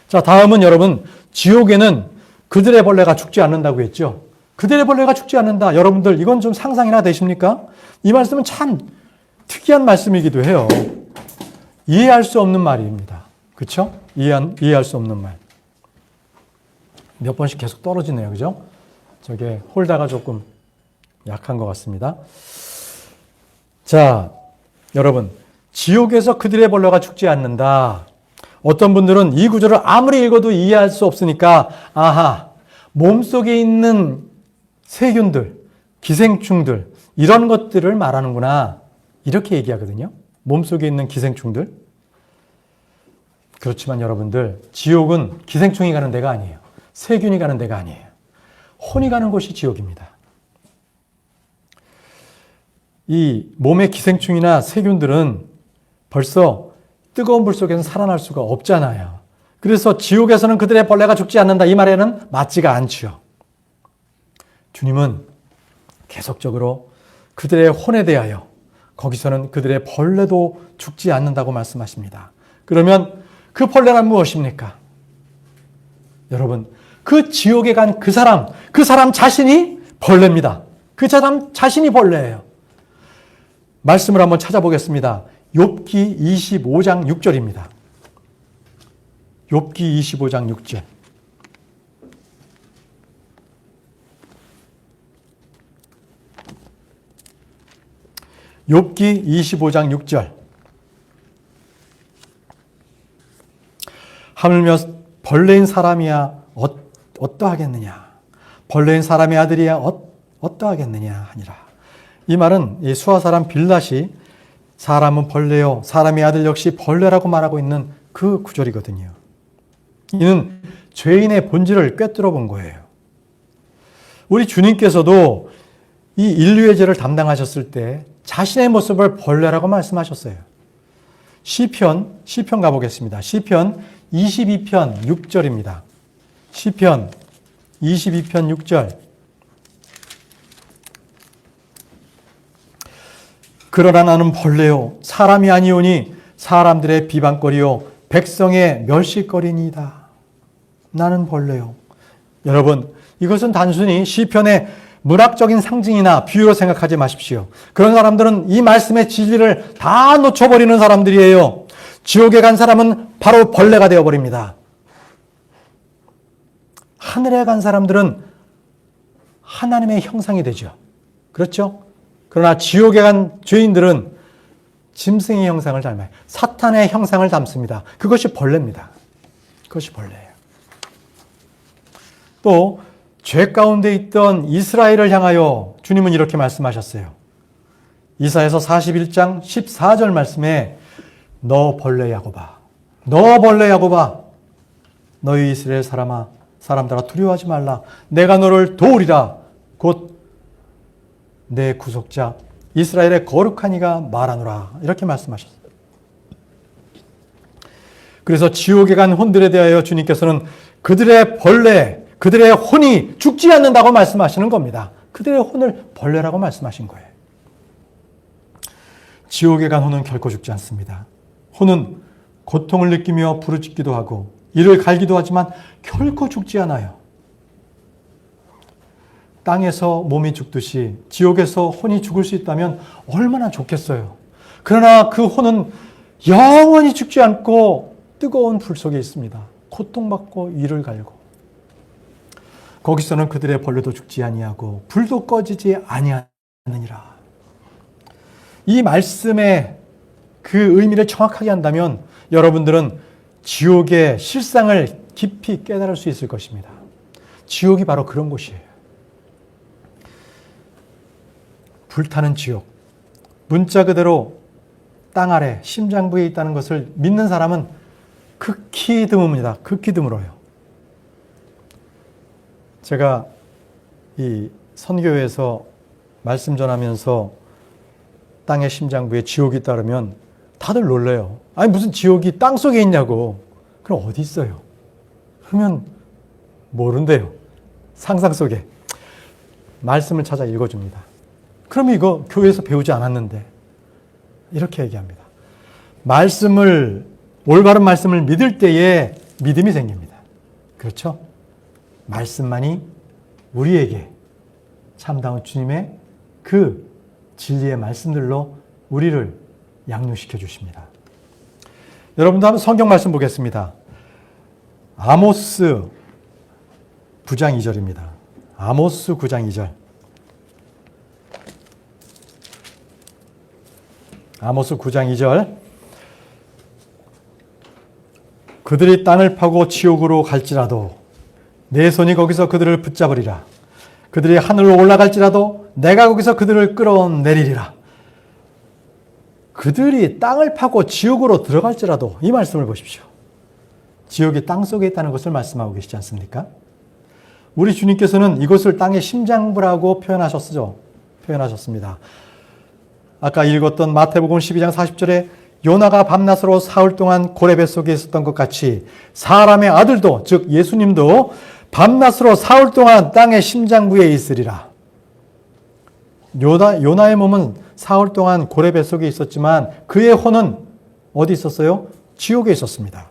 S1: 자, 다음은 여러분, 지옥에는 그들의 벌레가 죽지 않는다고 했죠. 그들의 벌레가 죽지 않는다. 여러분들 이건 좀 상상이나 되십니까? 이 말씀은 참 특이한 말씀이기도 해요. 이해할 수 없는 말입니다. 그렇죠? 이해할 수 없는 말. 몇 번씩 계속 떨어지네요. 그죠? 저게 홀다가 조금 약한 것 같습니다. 자, 여러분, 지옥에서 그들의 벌레가 죽지 않는다. 어떤 분들은 이 구절을 아무리 읽어도 이해할 수 없으니까 아하, 몸속에 있는 세균들, 기생충들 이런 것들을 말하는구나 이렇게 얘기하거든요. 몸속에 있는 기생충들. 그렇지만 여러분들, 지옥은 기생충이 가는 데가 아니에요. 세균이 가는 데가 아니에요. 혼이 가는 곳이 지옥입니다. 이 몸의 기생충이나 세균들은 벌써 뜨거운 불 속에서는 살아날 수가 없잖아요. 그래서 지옥에서는 그들의 벌레가 죽지 않는다. 이 말에는 맞지가 않죠. 주님은 계속적으로 그들의 혼에 대하여 거기서는 그들의 벌레도 죽지 않는다고 말씀하십니다. 그러면 그 벌레란 무엇입니까? 여러분, 그 지옥에 간 그 사람 자신이 벌레입니다. 그 사람 자신이 벌레예요. 말씀을 한번 찾아보겠습니다. 욥기 25장 6절입니다. 욥기 25장 6절. 욥기 25장 6절. 하물며 벌레인 사람이야 어떠하겠느냐. 벌레인 사람의 아들이야 어떠하겠느냐 하니라. 이 말은 이 수아 사람 빌닷이 사람은 벌레요 사람의 아들 역시 벌레라고 말하고 있는 그 구절이거든요. 이는 죄인의 본질을 꿰뚫어 본 거예요. 우리 주님께서도 이 인류의 죄를 담당하셨을 때 자신의 모습을 벌레라고 말씀하셨어요. 시편 가보겠습니다. 시편 22편 6절입니다. 시편 22편 6절. 그러나 나는 벌레요 사람이 아니오니 사람들의 비방거리요 백성의 멸시거리니이다. 나는 벌레요. 여러분, 이것은 단순히 시편의 문학적인 상징이나 비유로 생각하지 마십시오. 그런 사람들은 이 말씀의 진리를 다 놓쳐버리는 사람들이에요. 지옥에 간 사람은 바로 벌레가 되어버립니다. 하늘에 간 사람들은 하나님의 형상이 되죠. 그렇죠? 그러나 지옥에 간 죄인들은 짐승의 형상을 닮아요. 사탄의 형상을 닮습니다. 그것이 벌레입니다. 그것이 벌레예요. 또 죄 가운데 있던 이스라엘을 향하여 주님은 이렇게 말씀하셨어요. 이사야서 41장 14절 말씀에 너 벌레 야곱아, 너 벌레 야곱아, 너희 이스라엘 사람들아 두려워하지 말라. 내가 너를 도우리라. 곧 내 구속자 이스라엘의 거룩한 이가 말하노라. 이렇게 말씀하셨어요. 그래서 지옥에 간 혼들에 대하여 주님께서는 그들의 벌레, 그들의 혼이 죽지 않는다고 말씀하시는 겁니다. 그들의 혼을 벌레라고 말씀하신 거예요. 지옥에 간 혼은 결코 죽지 않습니다. 혼은 고통을 느끼며 부르짖기도 하고 이를 갈기도 하지만 결코 죽지 않아요. 땅에서 몸이 죽듯이 지옥에서 혼이 죽을 수 있다면 얼마나 좋겠어요. 그러나 그 혼은 영원히 죽지 않고 뜨거운 불 속에 있습니다. 고통받고 이를 갈고 거기서는 그들의 벌레도 죽지 아니하고 불도 꺼지지 아니하느니라. 이 말씀의 그 의미를 정확하게 한다면 여러분들은 지옥의 실상을 깊이 깨달을 수 있을 것입니다. 지옥이 바로 그런 곳이에요. 불타는 지옥. 문자 그대로 땅 아래 심장부에 있다는 것을 믿는 사람은 극히 드뭅니다. 극히 드물어요. 제가 이 선교회에서 말씀 전하면서 땅의 심장부에 지옥이 있다 그러면 다들 놀래요. 아니 무슨 지옥이 땅 속에 있냐고. 그럼 어디 있어요? 그러면 모른대요. 상상 속에. 말씀을 찾아 읽어줍니다. 그럼 이거 교회에서 배우지 않았는데. 이렇게 얘기합니다. 올바른 말씀을 믿을 때에 믿음이 생깁니다. 그렇죠? 말씀만이 우리에게 참다운 주님의 그 진리의 말씀들로 우리를 양육시켜 주십니다. 여러분도 한번 성경 말씀 보겠습니다. 아모스 9장 2절입니다. 아모스 9장 2절. 아모스 9장 2절. 그들이 땅을 파고 지옥으로 갈지라도 내 손이 거기서 그들을 붙잡으리라. 그들이 하늘로 올라갈지라도 내가 거기서 그들을 끌어내리리라. 그들이 땅을 파고 지옥으로 들어갈지라도, 이 말씀을 보십시오. 지옥이 땅속에 있다는 것을 말씀하고 계시지 않습니까? 우리 주님께서는 이것을 땅의 심장부라고 표현하셨습니다. 아까 읽었던 마태복음 12장 40절에 요나가 밤낮으로 사흘 동안 고래 뱃속에 있었던 것 같이 사람의 아들도, 즉 예수님도 밤낮으로 사흘 동안 땅의 심장부에 있으리라. 요나의 몸은 사흘 동안 고래 뱃속에 있었지만 그의 혼은 어디 있었어요? 지옥에 있었습니다.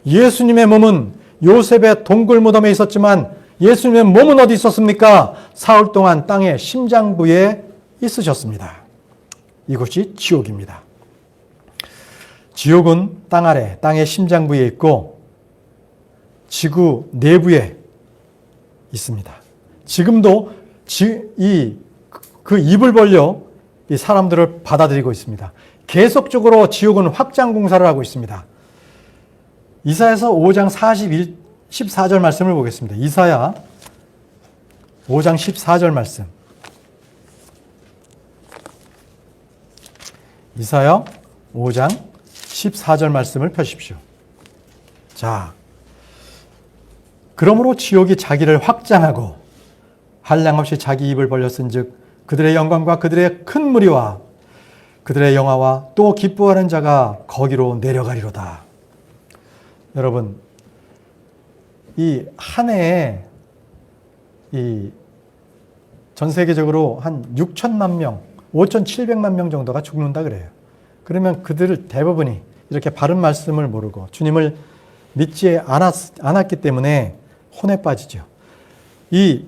S1: 예수님의 몸은 요셉의 동굴 무덤에 있었지만 예수님의 몸은 어디 있었습니까? 사흘 동안 땅의 심장부에 있으셨습니다. 이것이 지옥입니다. 지옥은 땅 아래, 땅의 심장부에 있고 지구 내부에 있습니다. 지금도 그 입을 벌려 이 사람들을 받아들이고 있습니다. 계속적으로 지옥은 확장 공사를 하고 있습니다. 이사야서 5장 14절 말씀을 보겠습니다. 이사야 5장 14절 말씀. 이사야 5장 14절 말씀을 펴십시오. 자, 그러므로 지옥이 자기를 확장하고 한량없이 자기 입을 벌렸은즉 그들의 영광과 그들의 큰 무리와 그들의 영화와 또 기뻐하는 자가 거기로 내려가리로다. 여러분, 이 한 해에 전 세계적으로 한 6천만 명, 5,700만 명 정도가 죽는다 그래요. 그러면 그들 대부분이 이렇게 바른 말씀을 모르고 주님을 믿지 않았기 때문에 혼에 빠지죠. 이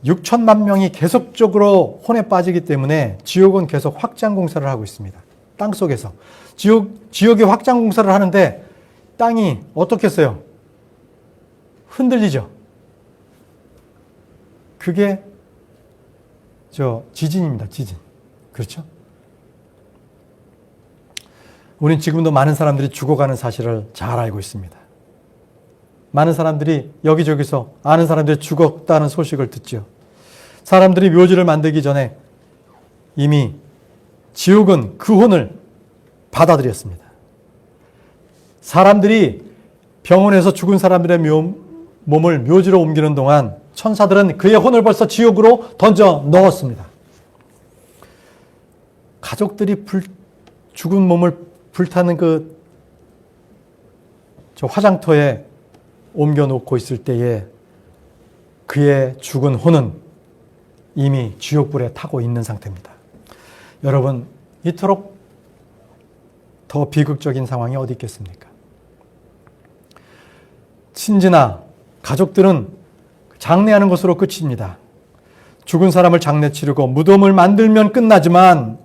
S1: 6천만 명이 계속적으로 혼에 빠지기 때문에 지옥은 계속 확장 공사를 하고 있습니다. 땅 속에서. 지옥이 확장 공사를 하는데 땅이 어떻겠어요? 흔들리죠. 그게 지진입니다. 지진. 그렇죠? 우린 지금도 많은 사람들이 죽어가는 사실을 잘 알고 있습니다. 많은 사람들이 여기저기서 아는 사람들이 죽었다는 소식을 듣죠. 사람들이 묘지를 만들기 전에 이미 지옥은 그 혼을 받아들였습니다. 사람들이 병원에서 죽은 사람들의 몸을 묘지로 옮기는 동안 천사들은 그의 혼을 벌써 지옥으로 던져 넣었습니다. 가족들이 죽은 몸을 불타는 저 화장터에 옮겨놓고 있을 때에 그의 죽은 혼은 이미 지옥불에 타고 있는 상태입니다. 여러분, 이토록 더 비극적인 상황이 어디 있겠습니까? 친지나 가족들은 장례하는 것으로 끝입니다. 죽은 사람을 장례 치르고 무덤을 만들면 끝나지만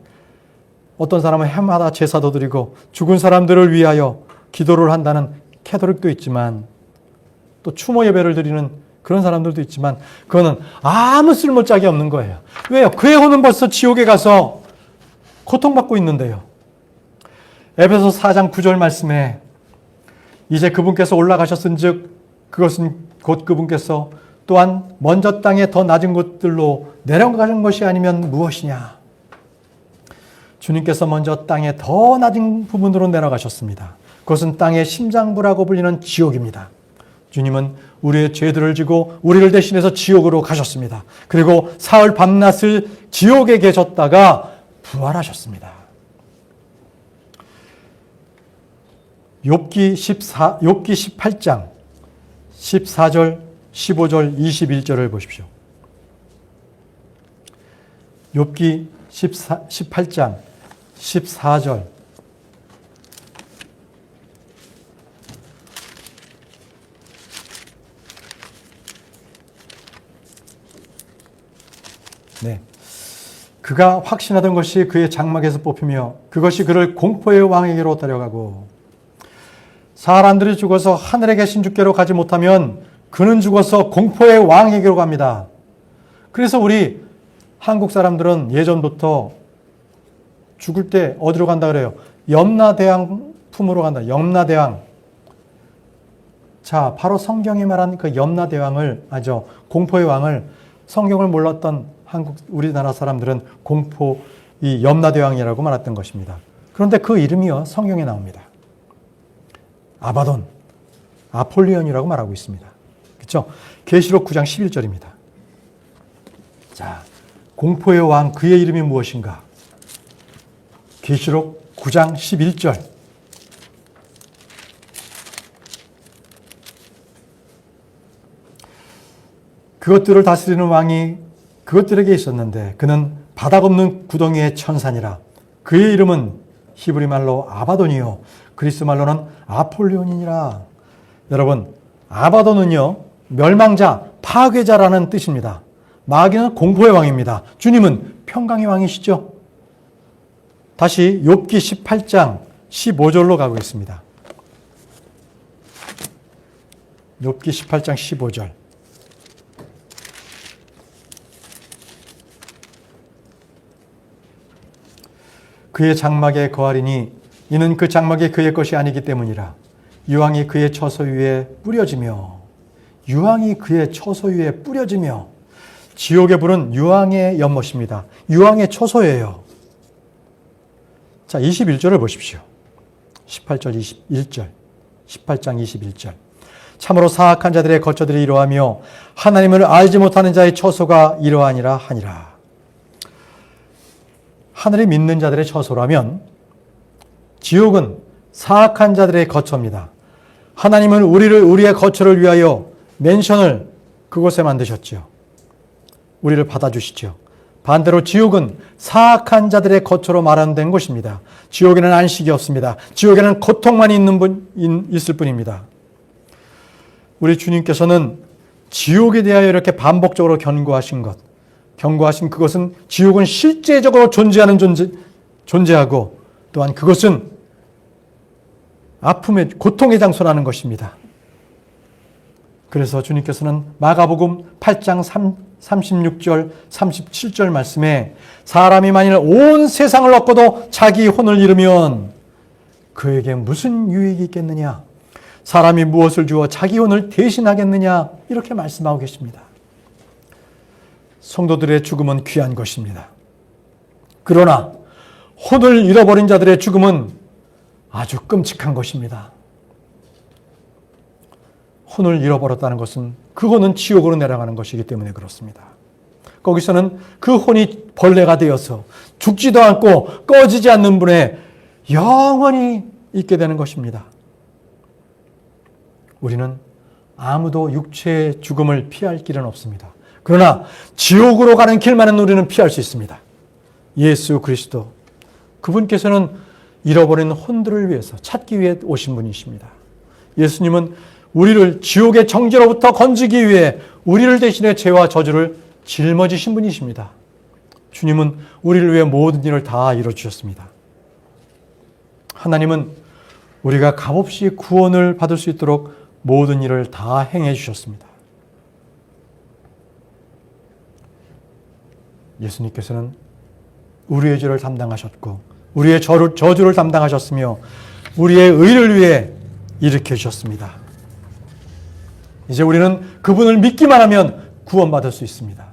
S1: 어떤 사람은 해마다 제사도 드리고 죽은 사람들을 위하여 기도를 한다는 캐토릭도 있지만 또 추모 예배를 드리는 그런 사람들도 있지만 그거는 아무 쓸모짝이 없는 거예요. 왜요? 그의 혼은 벌써 지옥에 가서 고통받고 있는데요. 에베소 4장 9절 말씀에 이제 그분께서 올라가셨은즉 그것은 곧 그분께서 또한 먼저 땅에 더 낮은 곳들로 내려가는 것이 아니면 무엇이냐. 주님께서 먼저 땅에 더 낮은 부분으로 내려가셨습니다. 그것은 땅의 심장부라고 불리는 지옥입니다. 주님은 우리의 죄들을 지고 우리를 대신해서 지옥으로 가셨습니다. 그리고 사흘 밤낮을 지옥에 계셨다가 부활하셨습니다. 욥기 18장 14절, 15절, 21절을 보십시오. 욥기 18장 14절. 네. 그가 확신하던 것이 그의 장막에서 뽑히며 그것이 그를 공포의 왕에게로 데려가고 사람들이 죽어서 하늘에 계신 주께로 가지 못하면 그는 죽어서 공포의 왕에게로 갑니다. 그래서 우리 한국 사람들은 예전부터 죽을 때 어디로 간다 그래요? 염라대왕 품으로 간다. 염라대왕. 자, 바로 성경이 말한 그 염라대왕을, 공포의 왕을 성경을 몰랐던 우리나라 사람들은 이 염라대왕이라고 말했던 것입니다. 그런데 그 이름이요, 성경에 나옵니다. 아바돈, 아폴리온이라고 말하고 있습니다. 그렇죠? 계시록 9장 11절입니다. 자, 공포의 왕, 그의 이름이 무엇인가? 계시록 9장 11절. 그것들을 다스리는 왕이 그것들에게 있었는데 그는 바닥 없는 구덩이의 천산이라. 그의 이름은 히브리 말로 아바돈이요 그리스 말로는 아폴리온이니라. 여러분, 아바돈은요 멸망자, 파괴자라는 뜻입니다. 마귀는 공포의 왕입니다. 주님은 평강의 왕이시죠. 다시 욥기 18장 15절로 가고 있습니다. 욥기 18장 15절. 그의 장막에 거하리니 이는 그 장막이 그의 것이 아니기 때문이라. 유황이 그의 처소 위에 뿌려지며, 유황이 그의 처소 위에 뿌려지며. 지옥의 불은 유황의 연못입니다. 유황의 처소예요. 자, 21절을 보십시오. 18절, 21절. 18장 21절. 참으로 사악한 자들의 거처들이 이러하며 하나님을 알지 못하는 자의 처소가 이러하니라 하니라. 하늘이 믿는 자들의 처소라면 지옥은 사악한 자들의 거처입니다. 하나님은 우리의 거처를 위하여 맨션을 그곳에 만드셨죠. 우리를 받아주시죠. 반대로 지옥은 사악한 자들의 거처로 마련된 곳입니다. 지옥에는 안식이 없습니다. 지옥에는 고통만 있을 뿐입니다. 우리 주님께서는 지옥에 대하여 이렇게 반복적으로 경고하신 그것은 지옥은 실제적으로 존재하고 또한 그것은 아픔의 고통의 장소라는 것입니다. 그래서 주님께서는 마가복음 8장 36절 37절 말씀에 사람이 만일 온 세상을 얻고도 자기 혼을 잃으면 그에게 무슨 유익이 있겠느냐? 사람이 무엇을 주어 자기 혼을 대신하겠느냐? 이렇게 말씀하고 계십니다. 성도들의 죽음은 귀한 것입니다. 그러나 혼을 잃어버린 자들의 죽음은 아주 끔찍한 것입니다. 혼을 잃어버렸다는 것은 그 혼은 지옥으로 내려가는 것이기 때문에 그렇습니다. 거기서는 그 혼이 벌레가 되어서 죽지도 않고 꺼지지 않는 분에 영원히 있게 되는 것입니다. 우리는 아무도 육체의 죽음을 피할 길은 없습니다. 그러나 지옥으로 가는 길만은 우리는 피할 수 있습니다. 예수 그리스도, 그분께서는 잃어버린 혼들을 위해서 찾기 위해 오신 분이십니다. 예수님은 우리를 지옥의 정죄로부터 건지기 위해 우리를 대신해 죄와 저주를 짊어지신 분이십니다. 주님은 우리를 위해 모든 일을 다 이루어주셨습니다. 하나님은 우리가 값없이 구원을 받을 수 있도록 모든 일을 다 행해 주셨습니다. 예수님께서는 우리의 죄를 담당하셨고 우리의 저주를 담당하셨으며 우리의 의를 위해 일으켜 주셨습니다. 이제 우리는 그분을 믿기만 하면 구원받을 수 있습니다.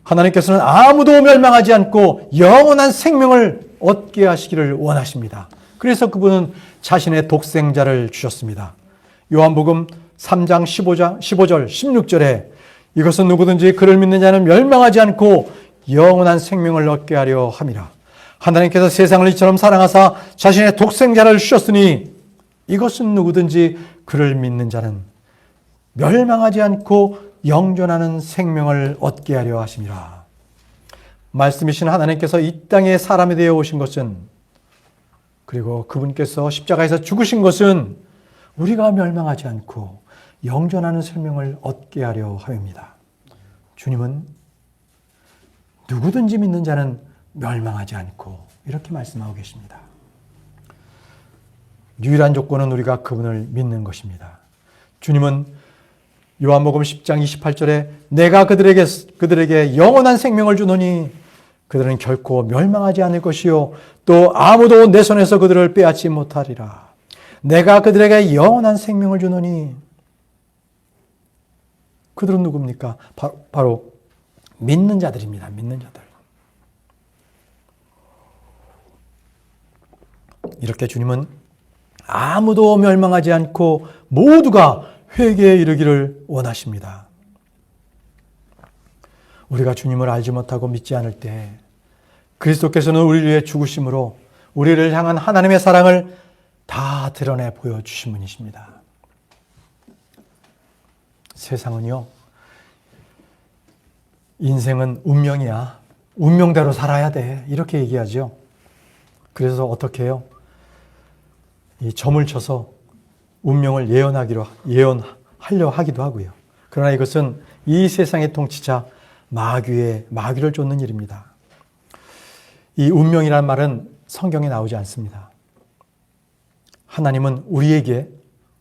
S1: 하나님께서는 아무도 멸망하지 않고 영원한 생명을 얻게 하시기를 원하십니다. 그래서 그분은 자신의 독생자를 주셨습니다. 요한복음 3장 15절 16절에 이것은 누구든지 그를 믿는 자는 멸망하지 않고 영원한 생명을 얻게 하려 함이라. 하나님께서 세상을 이처럼 사랑하사 자신의 독생자를 주셨으니 이것은 누구든지 그를 믿는 자는 멸망하지 않고 영존하는 생명을 얻게 하려 하심이라. 말씀이신 하나님께서 이 땅에 사람이 되어 오신 것은, 그리고 그분께서 십자가에서 죽으신 것은 우리가 멸망하지 않고 영존하는 생명을 얻게 하려 함입니다. 주님은 누구든지 믿는 자는 멸망하지 않고 이렇게 말씀하고 계십니다. 유일한 조건은 우리가 그분을 믿는 것입니다. 주님은 요한복음 10장 28절에 내가 그들에게 영원한 생명을 주노니 그들은 결코 멸망하지 않을 것이요 또 아무도 내 손에서 그들을 빼앗지 못하리라. 내가 그들에게 영원한 생명을 주노니. 그들은 누굽니까? 바로 믿는 자들입니다. 믿는 자들. 이렇게 주님은 아무도 멸망하지 않고 모두가 회개에 이르기를 원하십니다. 우리가 주님을 알지 못하고 믿지 않을 때 그리스도께서는 우리를 위해 죽으심으로 우리를 향한 하나님의 사랑을 다 드러내 보여주신 분이십니다. 세상은요, 인생은 운명이야. 운명대로 살아야 돼. 이렇게 얘기하죠. 그래서 어떻게 해요? 이 점을 쳐서 운명을 예언하려 하기도 하고요. 그러나 이것은 이 세상의 통치자 마귀를 쫓는 일입니다. 이 운명이라는 말은 성경에 나오지 않습니다. 하나님은 우리에게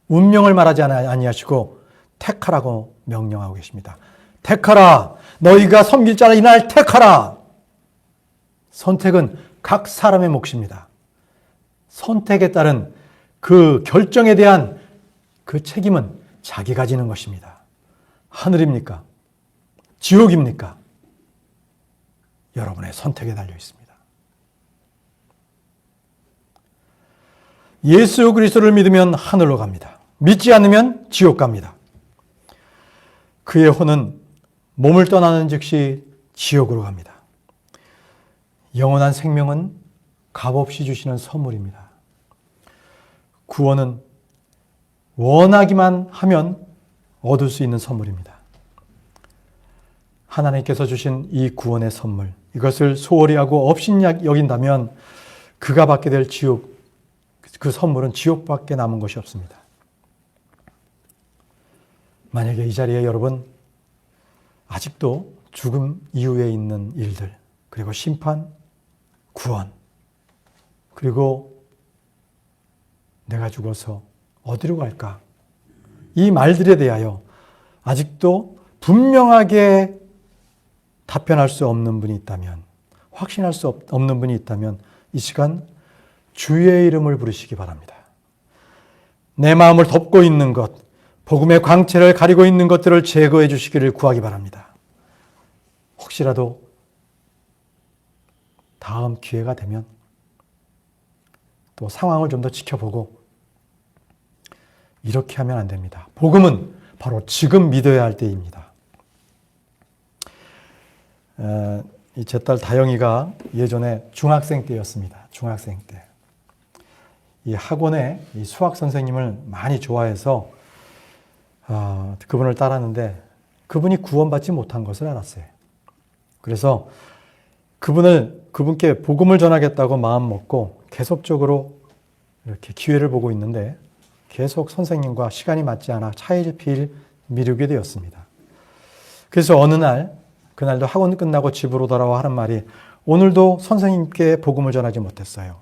S1: 운명을 말하지 아니하시고 택하라고 명령하고 계십니다. 택하라! 너희가 섬길 자를 이날 택하라! 선택은 각 사람의 몫입니다. 선택에 따른 그 결정에 대한 그 책임은 자기가 지는 것입니다. 하늘입니까? 지옥입니까? 여러분의 선택에 달려 있습니다. 예수 그리스도를 믿으면 하늘로 갑니다. 믿지 않으면 지옥 갑니다. 그의 혼은 몸을 떠나는 즉시 지옥으로 갑니다. 영원한 생명은 값없이 주시는 선물입니다. 구원은 원하기만 하면 얻을 수 있는 선물입니다. 하나님께서 주신 이 구원의 선물, 이것을 소홀히 하고 없인 여긴다면 그가 받게 될 지옥, 그 선물은 지옥밖에 남은 것이 없습니다. 만약에 이 자리에 여러분 아직도 죽음 이후에 있는 일들, 그리고 심판, 구원, 그리고 내가 죽어서 어디로 갈까? 이 말들에 대하여 아직도 분명하게 답변할 수 없는 분이 있다면, 확신할 수 없는 분이 있다면 이 시간 주의 이름을 부르시기 바랍니다. 내 마음을 덮고 있는 것, 복음의 광채를 가리고 있는 것들을 제거해 주시기를 구하기 바랍니다. 혹시라도 다음 기회가 되면 또 상황을 좀 더 지켜보고 이렇게 하면 안 됩니다. 복음은 바로 지금 믿어야 할 때입니다. 제 딸 다영이가 예전에 중학생 때였습니다. 중학생 때. 이 학원에 이 수학 선생님을 많이 좋아해서 그분을 따랐는데 그분이 구원받지 못한 것을 알았어요. 그래서 그분께 복음을 전하겠다고 마음 먹고 계속적으로 이렇게 기회를 보고 있는데 계속 선생님과 시간이 맞지 않아 차일피일 미루게 되었습니다. 그래서 어느 날, 그날도 학원 끝나고 집으로 돌아와 하는 말이 오늘도 선생님께 복음을 전하지 못했어요.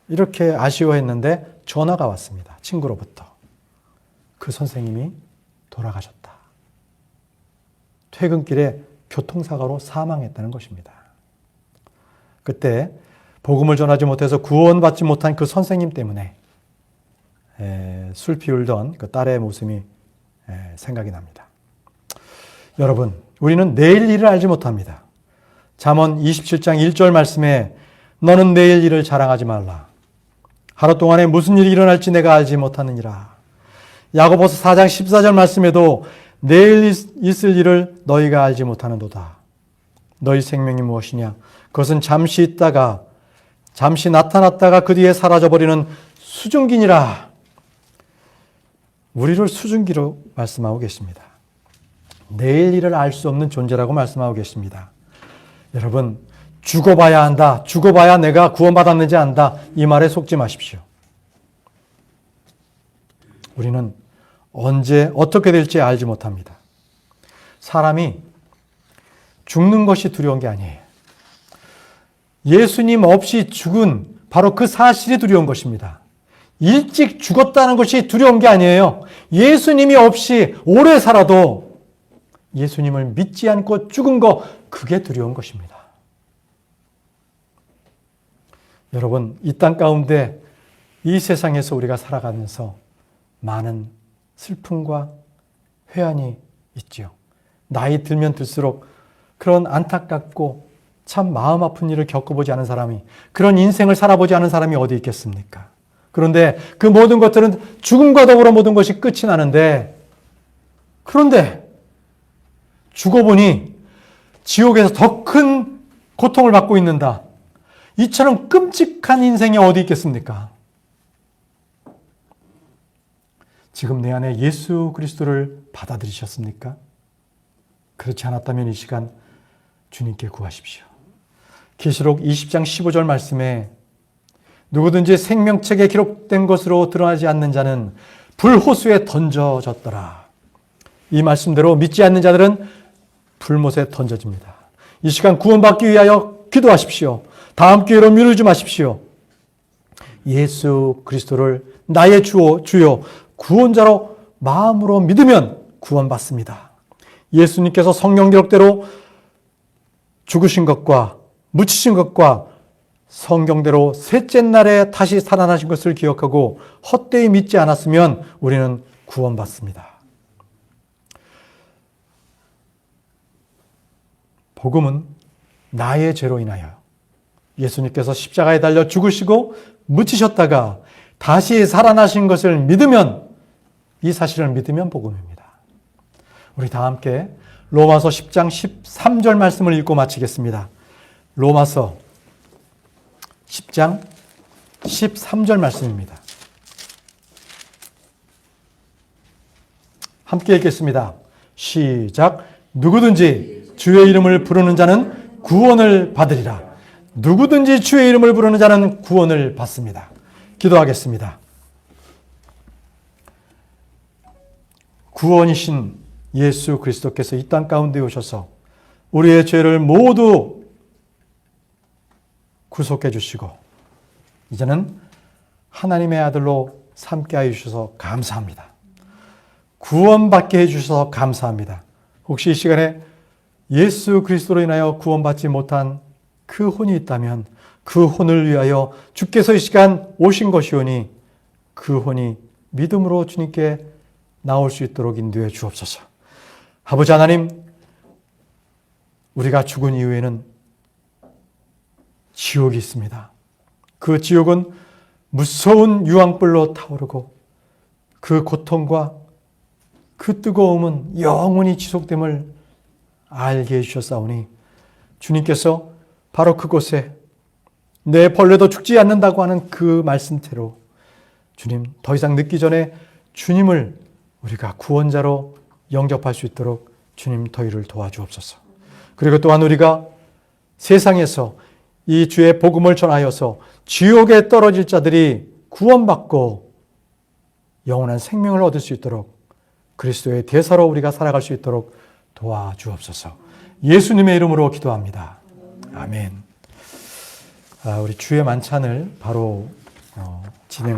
S1: 이렇게 아쉬워했는데 전화가 왔습니다. 친구로부터. 그 선생님이 돌아가셨다. 퇴근길에 교통사고로 사망했다는 것입니다. 그때 복음을 전하지 못해서 구원받지 못한 그 선생님 때문에 술 피울던 그 딸의 모습이 생각이 납니다. 여러분, 우리는 내일 일을 알지 못합니다. 잠언 27장 1절 말씀에 너는 내일 일을 자랑하지 말라. 하루 동안에 무슨 일이 일어날지 내가 알지 못하느니라. 야고보서 4장 14절 말씀에도 내일 있을 일을 너희가 알지 못하는도다. 너희 생명이 무엇이냐? 그것은 잠시 있다가 잠시 나타났다가 그 뒤에 사라져버리는 수증기니라. 우리를 수증기로 말씀하고 계십니다. 내일 일을 알 수 없는 존재라고 말씀하고 계십니다. 여러분, 죽어봐야 한다. 죽어봐야 내가 구원받았는지 안다. 이 말에 속지 마십시오. 우리는 언제 어떻게 될지 알지 못합니다. 사람이 죽는 것이 두려운 게 아니에요. 예수님 없이 죽은 바로 그 사실이 두려운 것입니다. 일찍 죽었다는 것이 두려운 게 아니에요. 예수님이 없이 오래 살아도 예수님을 믿지 않고 죽은 거, 그게 두려운 것입니다. 여러분, 이 땅 가운데 이 세상에서 우리가 살아가면서 많은 슬픔과 회한이 있지요. 나이 들면 들수록 그런 안타깝고 참 마음 아픈 일을 겪어보지 않은 사람이, 그런 인생을 살아보지 않은 사람이 어디 있겠습니까? 그런데 그 모든 것들은 죽음과 더불어 모든 것이 끝이 나는데, 그런데 죽어보니 지옥에서 더 큰 고통을 받고 있는다. 이처럼 끔찍한 인생이 어디 있겠습니까? 지금 내 안에 예수 그리스도를 받아들이셨습니까? 그렇지 않았다면 이 시간 주님께 구하십시오. 계시록 20장 15절 말씀에 누구든지 생명책에 기록된 것으로 드러나지 않는 자는 불호수에 던져졌더라. 이 말씀대로 믿지 않는 자들은 불못에 던져집니다. 이 시간 구원받기 위하여 기도하십시오. 다음 기회로 미루지 마십시오. 예수 그리스도를 나의 주요 구원자로 마음으로 믿으면 구원받습니다. 예수님께서 성경 기록대로 죽으신 것과 묻히신 것과 성경대로 셋째 날에 다시 살아나신 것을 기억하고 헛되이 믿지 않았으면 우리는 구원받습니다. 복음은 나의 죄로 인하여 예수님께서 십자가에 달려 죽으시고 묻히셨다가 다시 살아나신 것을 믿으면, 이 사실을 믿으면 복음입니다. 우리 다 함께 로마서 10장 13절 말씀을 읽고 마치겠습니다. 로마서 10장 13절 말씀입니다. 함께 읽겠습니다. 시작. 누구든지 주의 이름을 부르는 자는 구원을 받으리라. 누구든지 주의 이름을 부르는 자는 구원을 받습니다. 기도하겠습니다. 구원이신 예수 그리스도께서 이 땅 가운데 오셔서 우리의 죄를 모두 구속해 주시고 이제는 하나님의 아들로 삼게 하여 주셔서 감사합니다. 구원받게 해 주셔서 감사합니다. 혹시 이 시간에 예수 그리스도로 인하여 구원받지 못한 그 혼이 있다면 그 혼을 위하여 주께서 이 시간 오신 것이오니 그 혼이 믿음으로 주님께 나올 수 있도록 인도해 주옵소서. 아버지 하나님, 우리가 죽은 이후에는 지옥이 있습니다. 그 지옥은 무서운 유황불로 타오르고 그 고통과 그 뜨거움은 영원히 지속됨을 알게 해주셨사오니 주님께서 바로 그곳에 내 벌레도 죽지 않는다고 하는 그 말씀대로 주님 더 이상 늦기 전에 주님을 우리가 구원자로 영접할 수 있도록 주님 더위를 도와주옵소서. 그리고 또한 우리가 세상에서 이 주의 복음을 전하여서 지옥에 떨어질 자들이 구원받고 영원한 생명을 얻을 수 있도록 그리스도의 대사로 우리가 살아갈 수 있도록 도와주옵소서. 예수님의 이름으로 기도합니다. 아멘. 우리 주의 만찬을 바로 진행합니다.